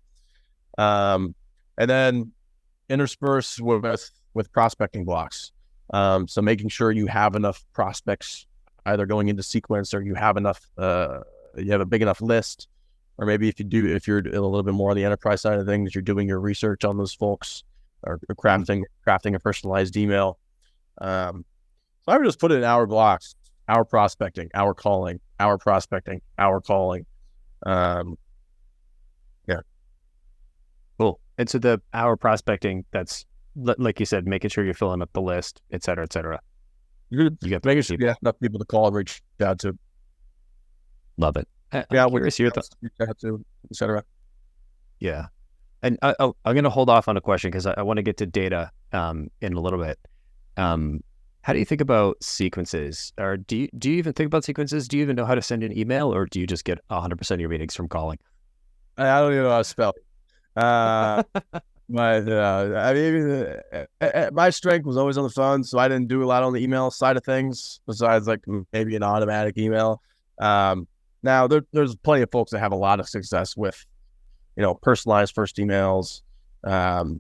And then intersperse with prospecting blocks. So making sure you have enough prospects either going into sequence, or you have enough, you have a big enough list. Or maybe if you're a little bit more on the enterprise side of things, you're doing your research on those folks, or crafting a personalized email. So I would just put it in hour blocks: hour prospecting, hour calling, hour prospecting, hour calling. Yeah. Cool. And so the hour prospecting, that's like you said, making sure you're filling up the list, et cetera, et cetera. You got making sure you have enough people to call and reach out to. Love it. Yeah, curious your thoughts, et cetera. Yeah. And I'm going to hold off on a question because I want to get to data in a little bit. How do you think about sequences? Or do you even think about sequences? Do you even know how to send an email, or do you just get 100% of your meetings from calling? I don't even know how to spell it. I mean, my strength was always on the phone, so I didn't do a lot on the email side of things, besides like maybe an automatic email. Now, there's plenty of folks that have a lot of success with, personalized first emails, having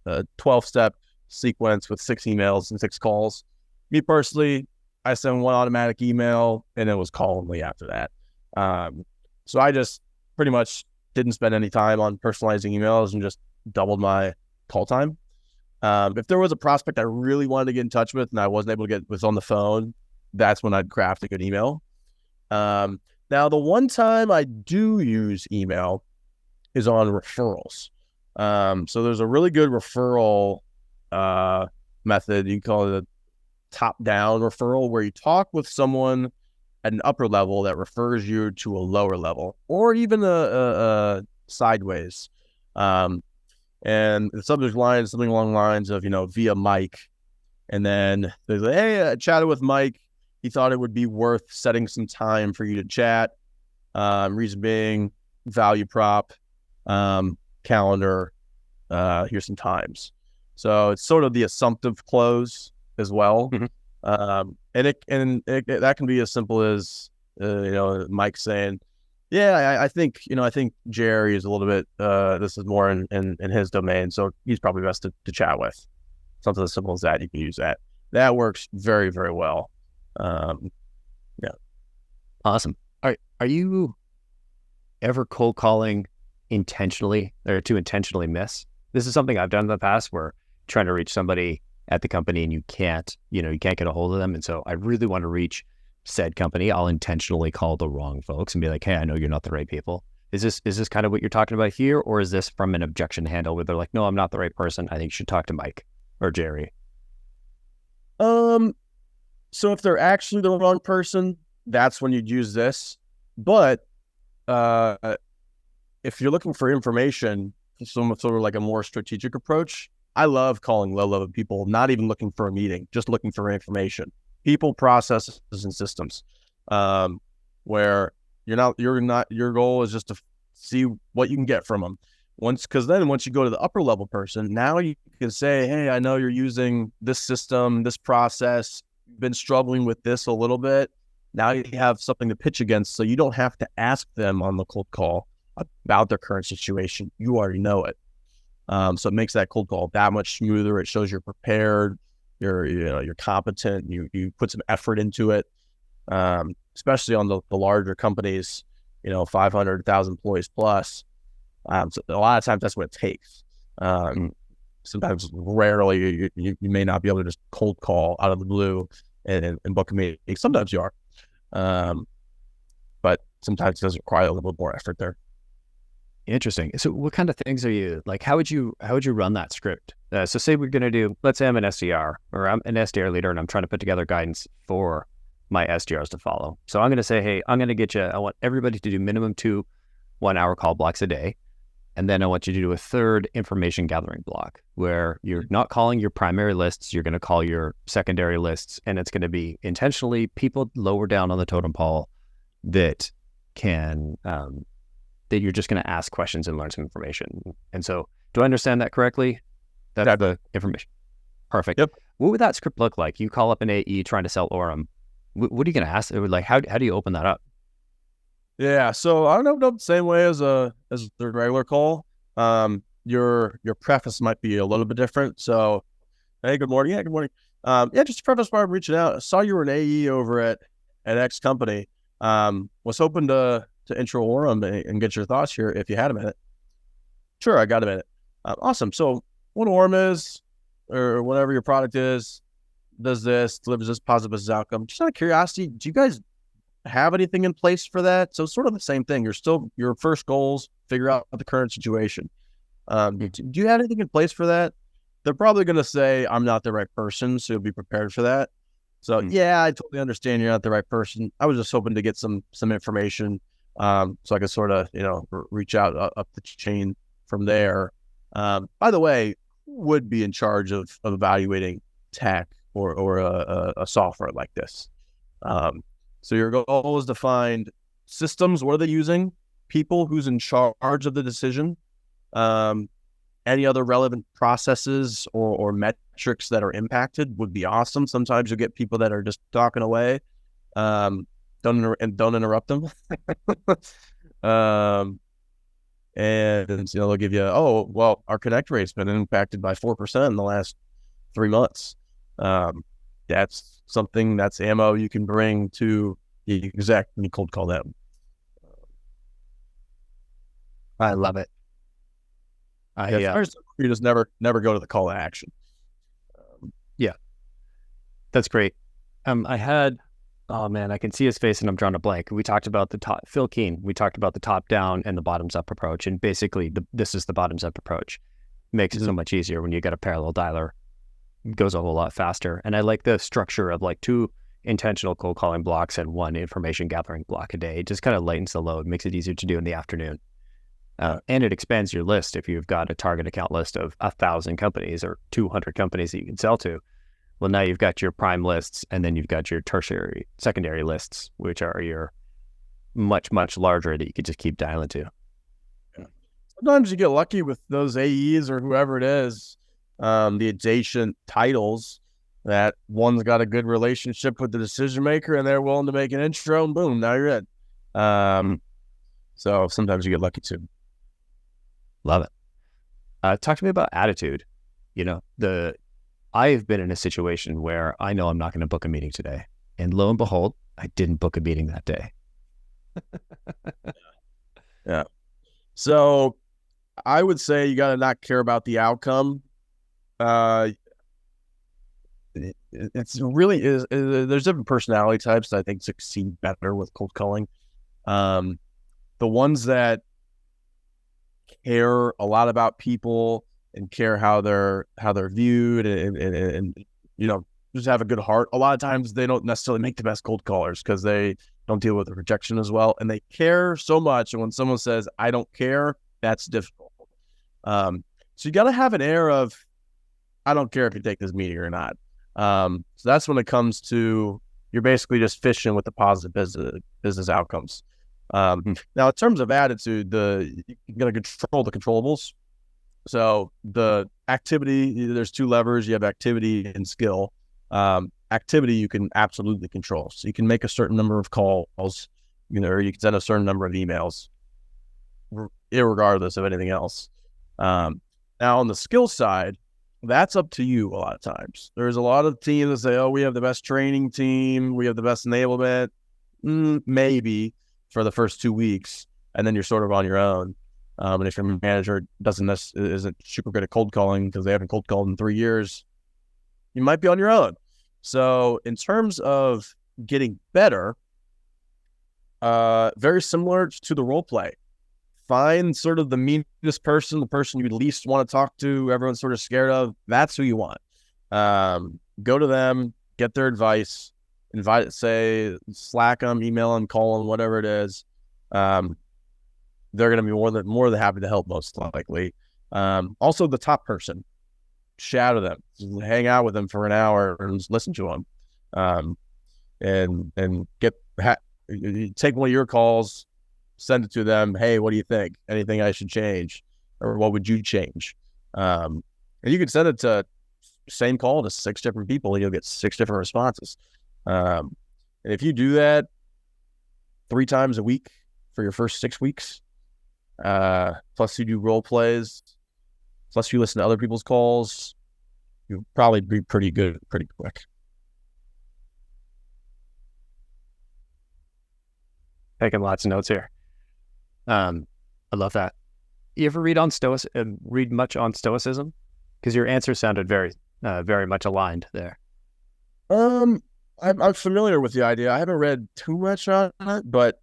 a 12-step sequence with 6 emails and 6 calls. Me personally, I send one automatic email, and it was call only after that. So I just pretty much didn't spend any time on personalizing emails and just doubled my call time. If there was a prospect I really wanted to get in touch with and I wasn't able to get with on the phone, that's when I'd craft a good email. Now, the one time I do use email is on referrals. So there's a really good referral method. You can call it a top-down referral, where you talk with someone at an upper level that refers you to a lower level, or even a sideways. And the subject line is something along the lines of, via Mike. And then they say, hey, I chatted with Mike. He thought it would be worth setting some time for you to chat. Reason being, value prop, calendar, here's some times. So it's sort of the assumptive close as well. Mm-hmm. That can be as simple as, Mike saying, yeah, I think Jerry is a little bit, this is more in his domain, so he's probably best to chat with. Something as simple as that, you can use that. That works very, very well. Yeah. Awesome. Are you ever cold calling intentionally or to intentionally miss? This is something I've done in the past where trying to reach somebody at the company and you can't get a hold of them. And so I really want to reach said company. I'll intentionally call the wrong folks and be like, hey, I know you're not the right people. Is this kind of what you're talking about here? Or is this from an objection handle where they're like, no, I'm not the right person. I think you should talk to Mike or Jerry? So if they're actually the wrong person, that's when you'd use this. But if you're looking for information, sort of like a more strategic approach, I love calling low-level people, not even looking for a meeting, just looking for information. People, processes, and systems, where your goal is just to see what you can get from them. Because then once you go to the upper level person, now you can say, hey, I know you're using this system, this process, been struggling with this a little bit. Now you have something to pitch against, so you don't have to ask them on the cold call about their current situation. You already know it. So it makes that cold call that much smoother. It shows you're prepared, you're competent, you put some effort into it. Especially on the larger companies, 500,000 employees plus. So a lot of times that's what it takes. Sometimes, rarely, you may not be able to just cold call out of the blue and book a meeting. Sometimes you are, but sometimes it does require a little bit more effort there. Interesting. So what kind of things are you like? How would you run that script? So say we're going to do, let's say I'm an SDR or I'm an SDR leader and I'm trying to put together guidance for my SDRs to follow. So I'm going to say, hey, I want everybody to do minimum 2 1-hour call blocks a day. And then I want you to do a third information gathering block where you're not calling your primary lists. You're going to call your secondary lists, and it's going to be intentionally people lower down on the totem pole that can, that you're just going to ask questions and learn some information. And so do I understand that correctly? That's the information. Perfect. Yep. What would that script look like? You call up an AE trying to sell Orum. What are you going to ask? It would how do you open that up? Yeah, so I don't know the same way as the regular call. Your preface might be a little bit different. So, hey, good morning. Yeah, good morning. Just to preface why I'm reaching out. I saw you were an AE over at X company. Was hoping to intro Orum and get your thoughts here if you had a minute. Sure, I got a minute. Awesome. So, what Orum is, or whatever your product is, does this, delivers this positive business outcome. Just out of curiosity, do you guys have anything in place for that? So sort of the same thing. Your first goals, figure out the current situation. Do you have anything in place for that? They're probably going to say, I'm not the right person, so you'll be prepared for that. So yeah, I totally understand you're not the right person. I was just hoping to get some information, so I could sort of, reach out up the chain from there. By the way, who would be in charge of evaluating tech or a software like this? So your goal is to find systems. What are they using? People, who's in charge of the decision? Any other relevant processes or metrics that are impacted would be awesome. Sometimes you'll get people that are just talking away. Don't interrupt them. And they'll give you, oh, well, our connect rate's been impacted by 4% in the last 3 months. That's something, that's ammo you can bring to the exec when you cold call them. I love it. You just never go to the call to action. Yeah, that's great. I had, oh man, I can see his face and I'm drawing a blank. We talked about Phil Keen. We talked about the top down and the bottoms up approach, and basically this is the bottoms up approach. Makes it so much easier when you got a parallel dialer. It goes a whole lot faster. And I like the structure of like 2 intentional cold calling blocks and 1 information gathering block a day. It just kind of lightens the load, makes it easier to do in the afternoon. And it expands your list. If you've got a target account list of 1,000 companies or 200 companies that you can sell to, well, now you've got your prime lists, and then you've got your tertiary, secondary lists, which are your much, much larger that you could just keep dialing to. Sometimes you get lucky with those AEs or whoever it is, the adjacent titles, that one's got a good relationship with the decision maker and they're willing to make an intro, and boom, now you're in. So sometimes you get lucky too. Love it. Talk to me about attitude. I've been in a situation where I know I'm not going to book a meeting today, and lo and behold, I didn't book a meeting that day. Yeah. So I would say you got to not care about the outcome. It's really is. There's different personality types that I think succeed better with cold calling. The ones that care a lot about people and care how they're viewed, and just have a good heart. A lot of times they don't necessarily make the best cold callers because they don't deal with the rejection as well, and they care so much. And when someone says "I don't care," that's difficult. So you got to have an air of "I don't care if you take this meeting or not." So that's when it comes to, you're basically just fishing with the positive business outcomes. Now, in terms of attitude, you got to control the controllables. So the activity, there's 2 levers. You have activity and skill. Activity you can absolutely control. So you can make a certain number of calls, or you can send a certain number of emails, irregardless of anything else. Now, on the skill side, that's up to you a lot of times. There's a lot of teams that say, "Oh, we have the best training team. We have the best enablement." Maybe for the first 2 weeks, and then you're sort of on your own. And if your manager isn't super good at cold calling because they haven't cold called in 3 years, you might be on your own. So in terms of getting better, very similar to the role play. Find sort of the meanest person, the person you least want to talk to, everyone's sort of scared of. That's who you want. Go to them, get their advice, Slack them, email them, call them, whatever it is. They're going to be more than happy to help, most likely. Also, the top person, shadow them, hang out with them for an hour and just listen to them, and take one of your calls, send it to them. Hey, what do you think? Anything I should change, or what would you change? And you can send it to same call to 6 different people, and you'll get 6 different responses. And if you do that 3 times a week for your first 6 weeks, plus you do role plays, plus you listen to other people's calls, you'll probably be pretty good pretty quick. Taking lots of notes here. I love that. You ever read much on Stoicism? Because your answer sounded very, very much aligned there. I'm familiar with the idea. I haven't read too much on it, but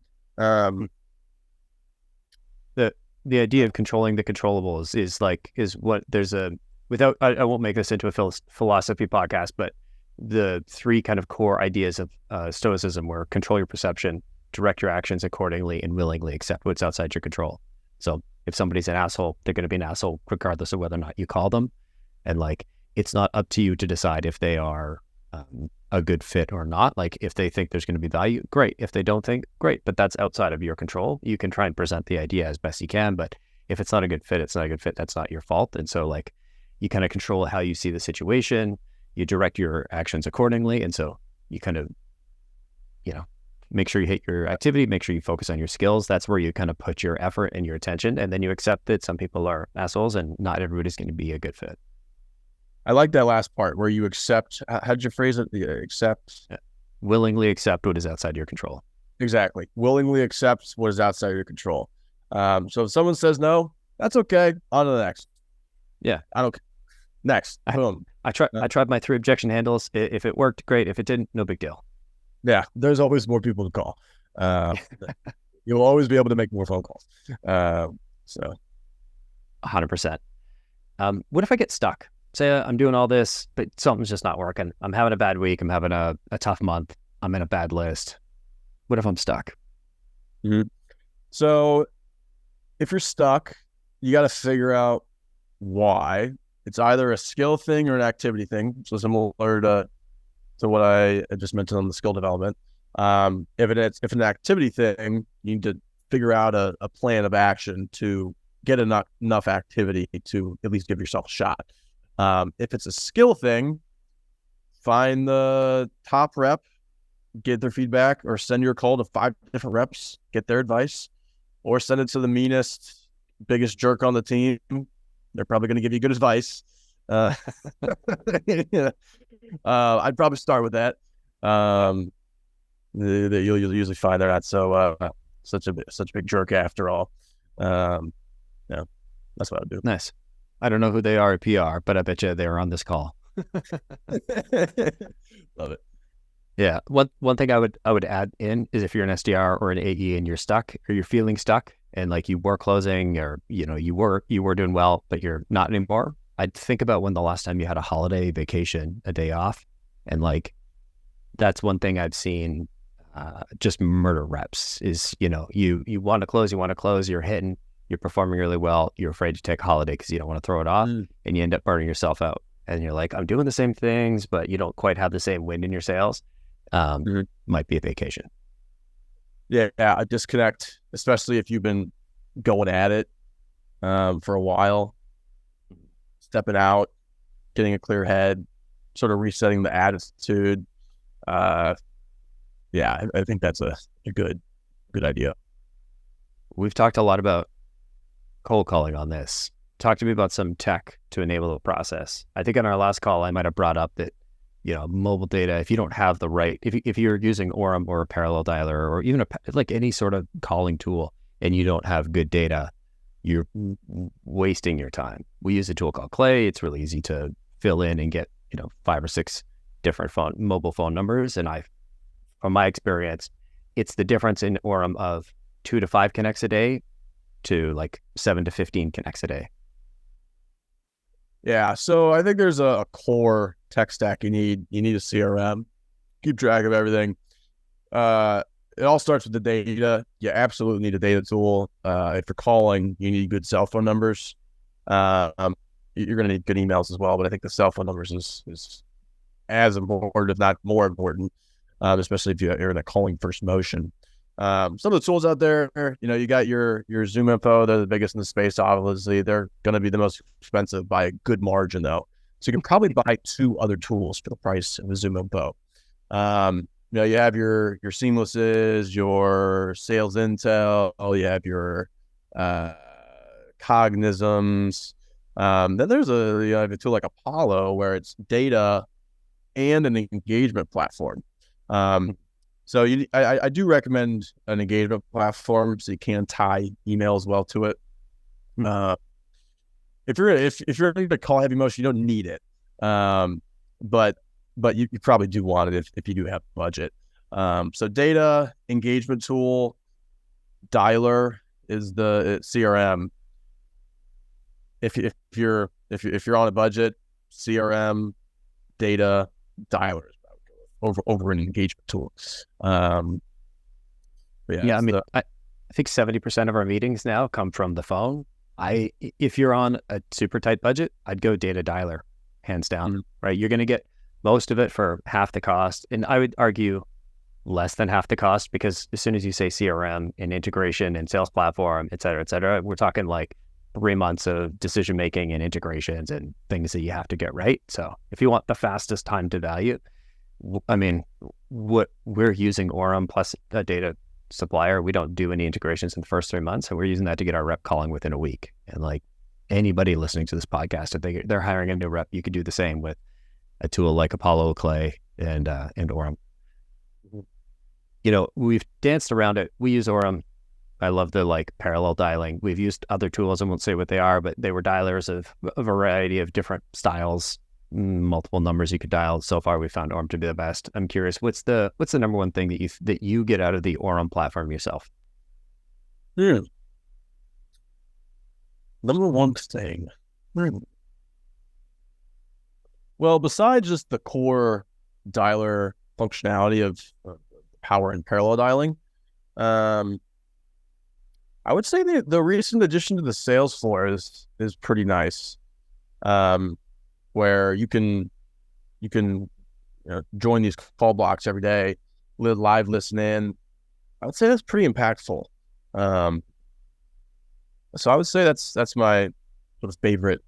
the idea of controlling the controllables is what there's a, without, I won't make this into a philosophy podcast, but the 3 kind of core ideas of Stoicism were control your perception, direct your actions accordingly, and willingly accept what's outside your control. So if somebody's an asshole, they're going to be an asshole regardless of whether or not you call them. And it's not up to you to decide if they are a good fit or not. If they think there's going to be value, great. If they don't think, great. But that's outside of your control. You can try and present the idea as best you can, but if it's not a good fit, it's not a good fit. That's not your fault. And so you kind of control how you see the situation. You direct your actions accordingly. And so you kind of, make sure you hit your activity, make sure you focus on your skills. That's where you kind of put your effort and your attention. And then you accept that some people are assholes and not everybody's going to be a good fit. I like that last part where you accept. How did you phrase it? Accept. Yeah. Willingly accept what is outside your control. Exactly. Willingly accept what is outside your control. So if someone says no, that's okay. On to the next. Yeah. I don't. Next. Boom. I tried my 3 objection handles. If it worked, great. If it didn't, no big deal. Yeah. There's always more people to call. You'll always be able to make more phone calls. So. 100%. What if I get stuck? Say I'm doing all this, but something's just not working. I'm having a bad week. I'm having a tough month. I'm in a bad list. What if I'm stuck? Mm-hmm. So if you're stuck, you got to figure out why. It's either a skill thing or an activity thing. So similar to what I just mentioned on the skill development. If it's an activity thing, you need to figure out a plan of action to get enough activity to at least give yourself a shot. If it's a skill thing, find the top rep, get their feedback, or send your call to 5 different reps, get their advice, or send it to the meanest, biggest jerk on the team. They're probably going to give you good advice. Yeah. I'd probably start with that. You'll usually find they're not such a big jerk after all. Yeah, that's what I would do. Nice. I don't know who they are at PR, but I bet you they were on this call. Love it. Yeah. One thing I would add in is if you're an SDR or an AE and you're stuck or you're feeling stuck and like you were closing or, you were doing well, but you're not anymore. I'd think about when the last time you had a holiday, vacation, a day off. And like, that's one thing I've seen just murder reps is, you want to close, you're hitting, you're performing really well. You're afraid to take a holiday because you don't want to throw it off and you end up burning yourself out. And you're like, I'm doing the same things, but you don't quite have the same wind in your sails. Might be a vacation. Yeah, a disconnect, especially if you've been going at it for a while, stepping out, getting a clear head, sort of resetting the attitude. I think that's a good idea. We've talked a lot about cold calling on this. Talk to me about some tech to enable the process. I think on our last call, I might have brought up that, mobile data, if you don't have the right, if you're using Orum or a parallel dialer or even like any sort of calling tool and you don't have good data, you're wasting your time. We use a tool called Clay. It's really easy to fill in and get, 5 or 6 different mobile phone numbers. And from my experience, it's the difference in Orum of 2 to 5 connects a day to like 7 to 15 connects a day. Yeah, so I think there's a core tech stack you need. You need a CRM, keep track of everything. It all starts with the data. You absolutely need a data tool. If you're calling, you need good cell phone numbers. You're going to need good emails as well, but I think the cell phone numbers is as important, if not more important, especially if you're in a calling first motion. Some of the tools out there, you got your Zoom info. They're the biggest in the space, obviously. They're going to be the most expensive by a good margin, though. So you can probably buy 2 other tools for the price of a Zoom info. You have your Seamlesses, your Sales Intel, you have your Cognisms. Then there's a tool like Apollo where it's data and an engagement platform. So I do recommend an engagement platform so you can tie emails well to it. If you're ready to call heavy motion, you don't need it. But you probably do want it if you do have budget. So data, engagement tool, dialer is the CRM. If you're on a budget, CRM, data, dialer is over an engagement tool. I think 70% of our meetings now come from the phone. If you're on a super tight budget, I'd go data dialer, hands down, right? You're going to get most of it for half the cost. And I would argue less than half the cost because as soon as you say CRM and integration and sales platform, et cetera, we're talking like 3 months of decision-making and integrations and things that you have to get right. So if you want the fastest time to value, what we're using Orum plus a data supplier, we don't do any integrations in the first 3 months. And we're using that to get our rep calling within a week. And like anybody listening to this podcast, if they're hiring a new rep, you could do the same with a tool like Apollo, Clay, and Orum. We've danced around it. We use Orum. I love the like parallel dialing. We've used other tools. I won't say what they are, but they were dialers of a variety of different styles, multiple numbers you could dial. So far, we found Orum to be the best. I'm curious, what's the number one thing that you get out of the Orum platform yourself? Number one thing. Well, besides just the core dialer functionality of power and parallel dialing. I would say the recent addition to the sales floor is pretty nice, where you can join these call blocks every day, live listen in. I would say that's pretty impactful. So I would say that's my sort of favorite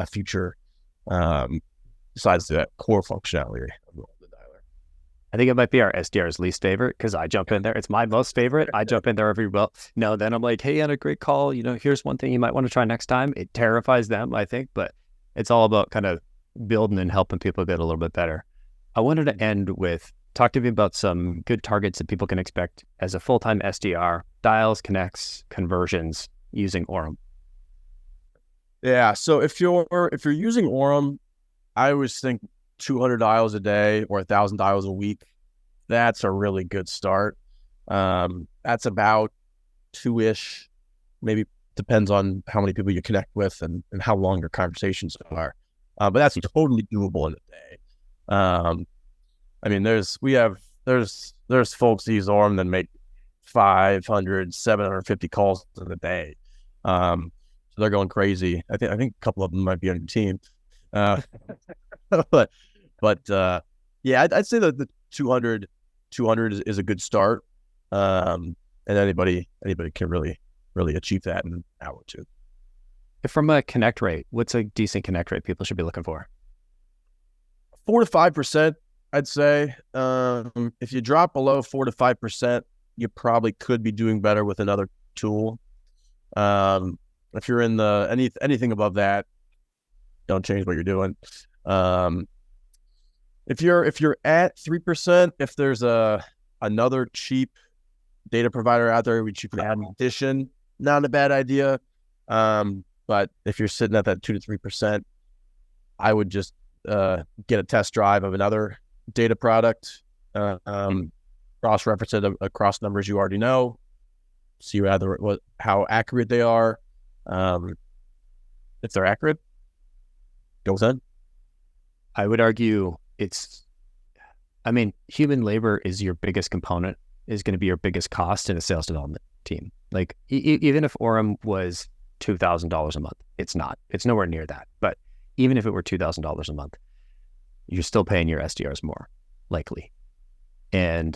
feature, besides that core functionality of the dialer. I think it might be our SDR's least favorite because I jump in there. It's my most favorite. I jump in there then I'm like, hey, I had a great call. Here's one thing you might want to try next time. It terrifies them, I think, but it's all about kind of building and helping people get a little bit better. I wanted to end with talk to me about some good targets that people can expect as a full-time SDR, dials, connects, conversions using Orum. Yeah. So if you're using Orum, I always think 200 dials a day or 1,000 dials a week. That's a really good start. That's about 2-ish, maybe depends on how many people you connect with and how long your conversations are. But that's totally doable in a day. I mean, there's folks that use Orum that make 500, 750 calls in a day. So they're going crazy. I think a couple of them might be on your team. But yeah, I'd say that the 200 is a good start. And anybody can really achieve that in an hour or two. From a connect rate, what's a decent connect rate people should be looking for? 4 to 5%, I'd say. If you drop below 4 to 5%, you probably could be doing better with another tool. If you're in the anything above that, don't change what you're doing. If you're at 3%, if there's another cheap data provider out there which you can add in addition, not a bad idea. But if you're sitting at that 2 to 3%, I would just get a test drive of another data product, cross-reference it across numbers you already know, see how accurate they are. If they're accurate, go with it. I would argue human labor is your biggest component, is going to be your biggest cost in a sales development team. Like even if Orum was $2,000 a month, it's not. It's nowhere near that. But even if it were $2,000 a month, you're still paying your SDRs more, likely. And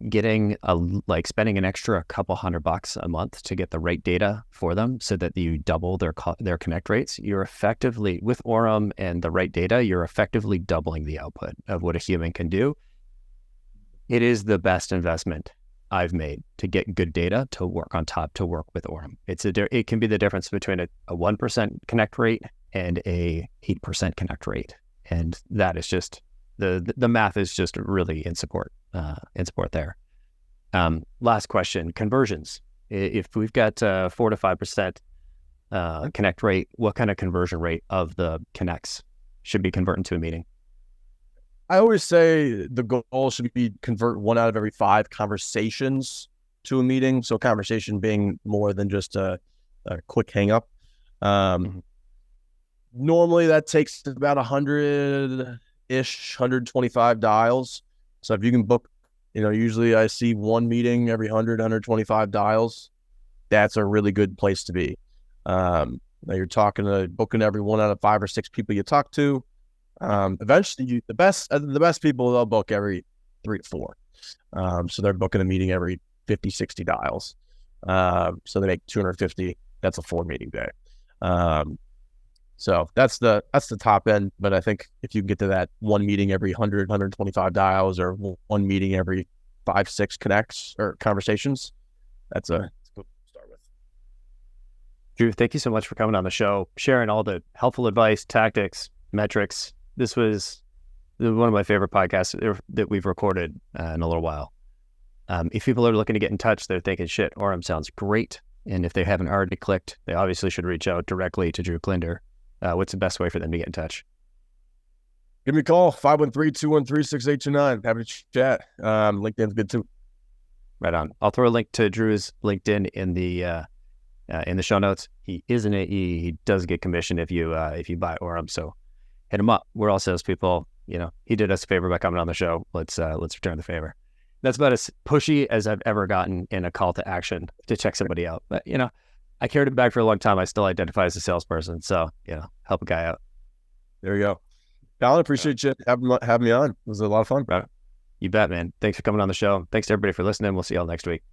spending an extra couple $100 a month to get the right data for them so that you double their connect rates, you're effectively, with Orum and the right data, you're effectively doubling the output of what a human can do. It is the best investment I've made to get good data to work on top, to work with Orum. It can be the difference between a 1% connect rate and a 8% connect rate. And that is just, the math is just really in support there. Last question, conversions. If we've got 4 to 5% connect rate, what kind of conversion rate of the connects should be converting to a meeting? I always say the goal should be convert 1 out of every 5 conversations to a meeting. So conversation being more than just a quick hang up. Normally that takes about 100-ish, 125 dials. So if you can book, usually I see 1 meeting every 100, 125 dials. That's a really good place to be. Now you're booking every 1 out of 5 or 6 people you talk to. Eventually the best people, they'll book every 3 to 4. So they're booking a meeting every 50, 60 dials. So they make 250. That's a 4 meeting day. So that's the top end. But I think if you get to that 1 meeting every 100, 125 dials, or 1 meeting every 5, 6 connects or conversations, that's a good start with. Drew, thank you so much for coming on the show, sharing all the helpful advice, tactics, metrics. This was one of my favorite podcasts that we've recorded in a little while. If people are looking to get in touch, they're thinking, shit, Orum sounds great. And if they haven't already clicked, they obviously should reach out directly to Drew Kluender. What's the best way for them to get in touch? Give me a call, 513-213-6829. Happy to chat. LinkedIn's good too. Right on. I'll throw a link to Drew's LinkedIn in the show notes. He is an AE. He does get commission if you buy Orum. So hit him up. We're all salespeople. he did us a favor by coming on the show. Let's return the favor. That's about as pushy as I've ever gotten in a call to action to check somebody out. But, I carried it back for a long time. I still identify as a salesperson. So, help a guy out. There you go. Collin, appreciate you having me on. It was a lot of fun. Right. You bet, man. Thanks for coming on the show. Thanks to everybody for listening. We'll see y'all next week.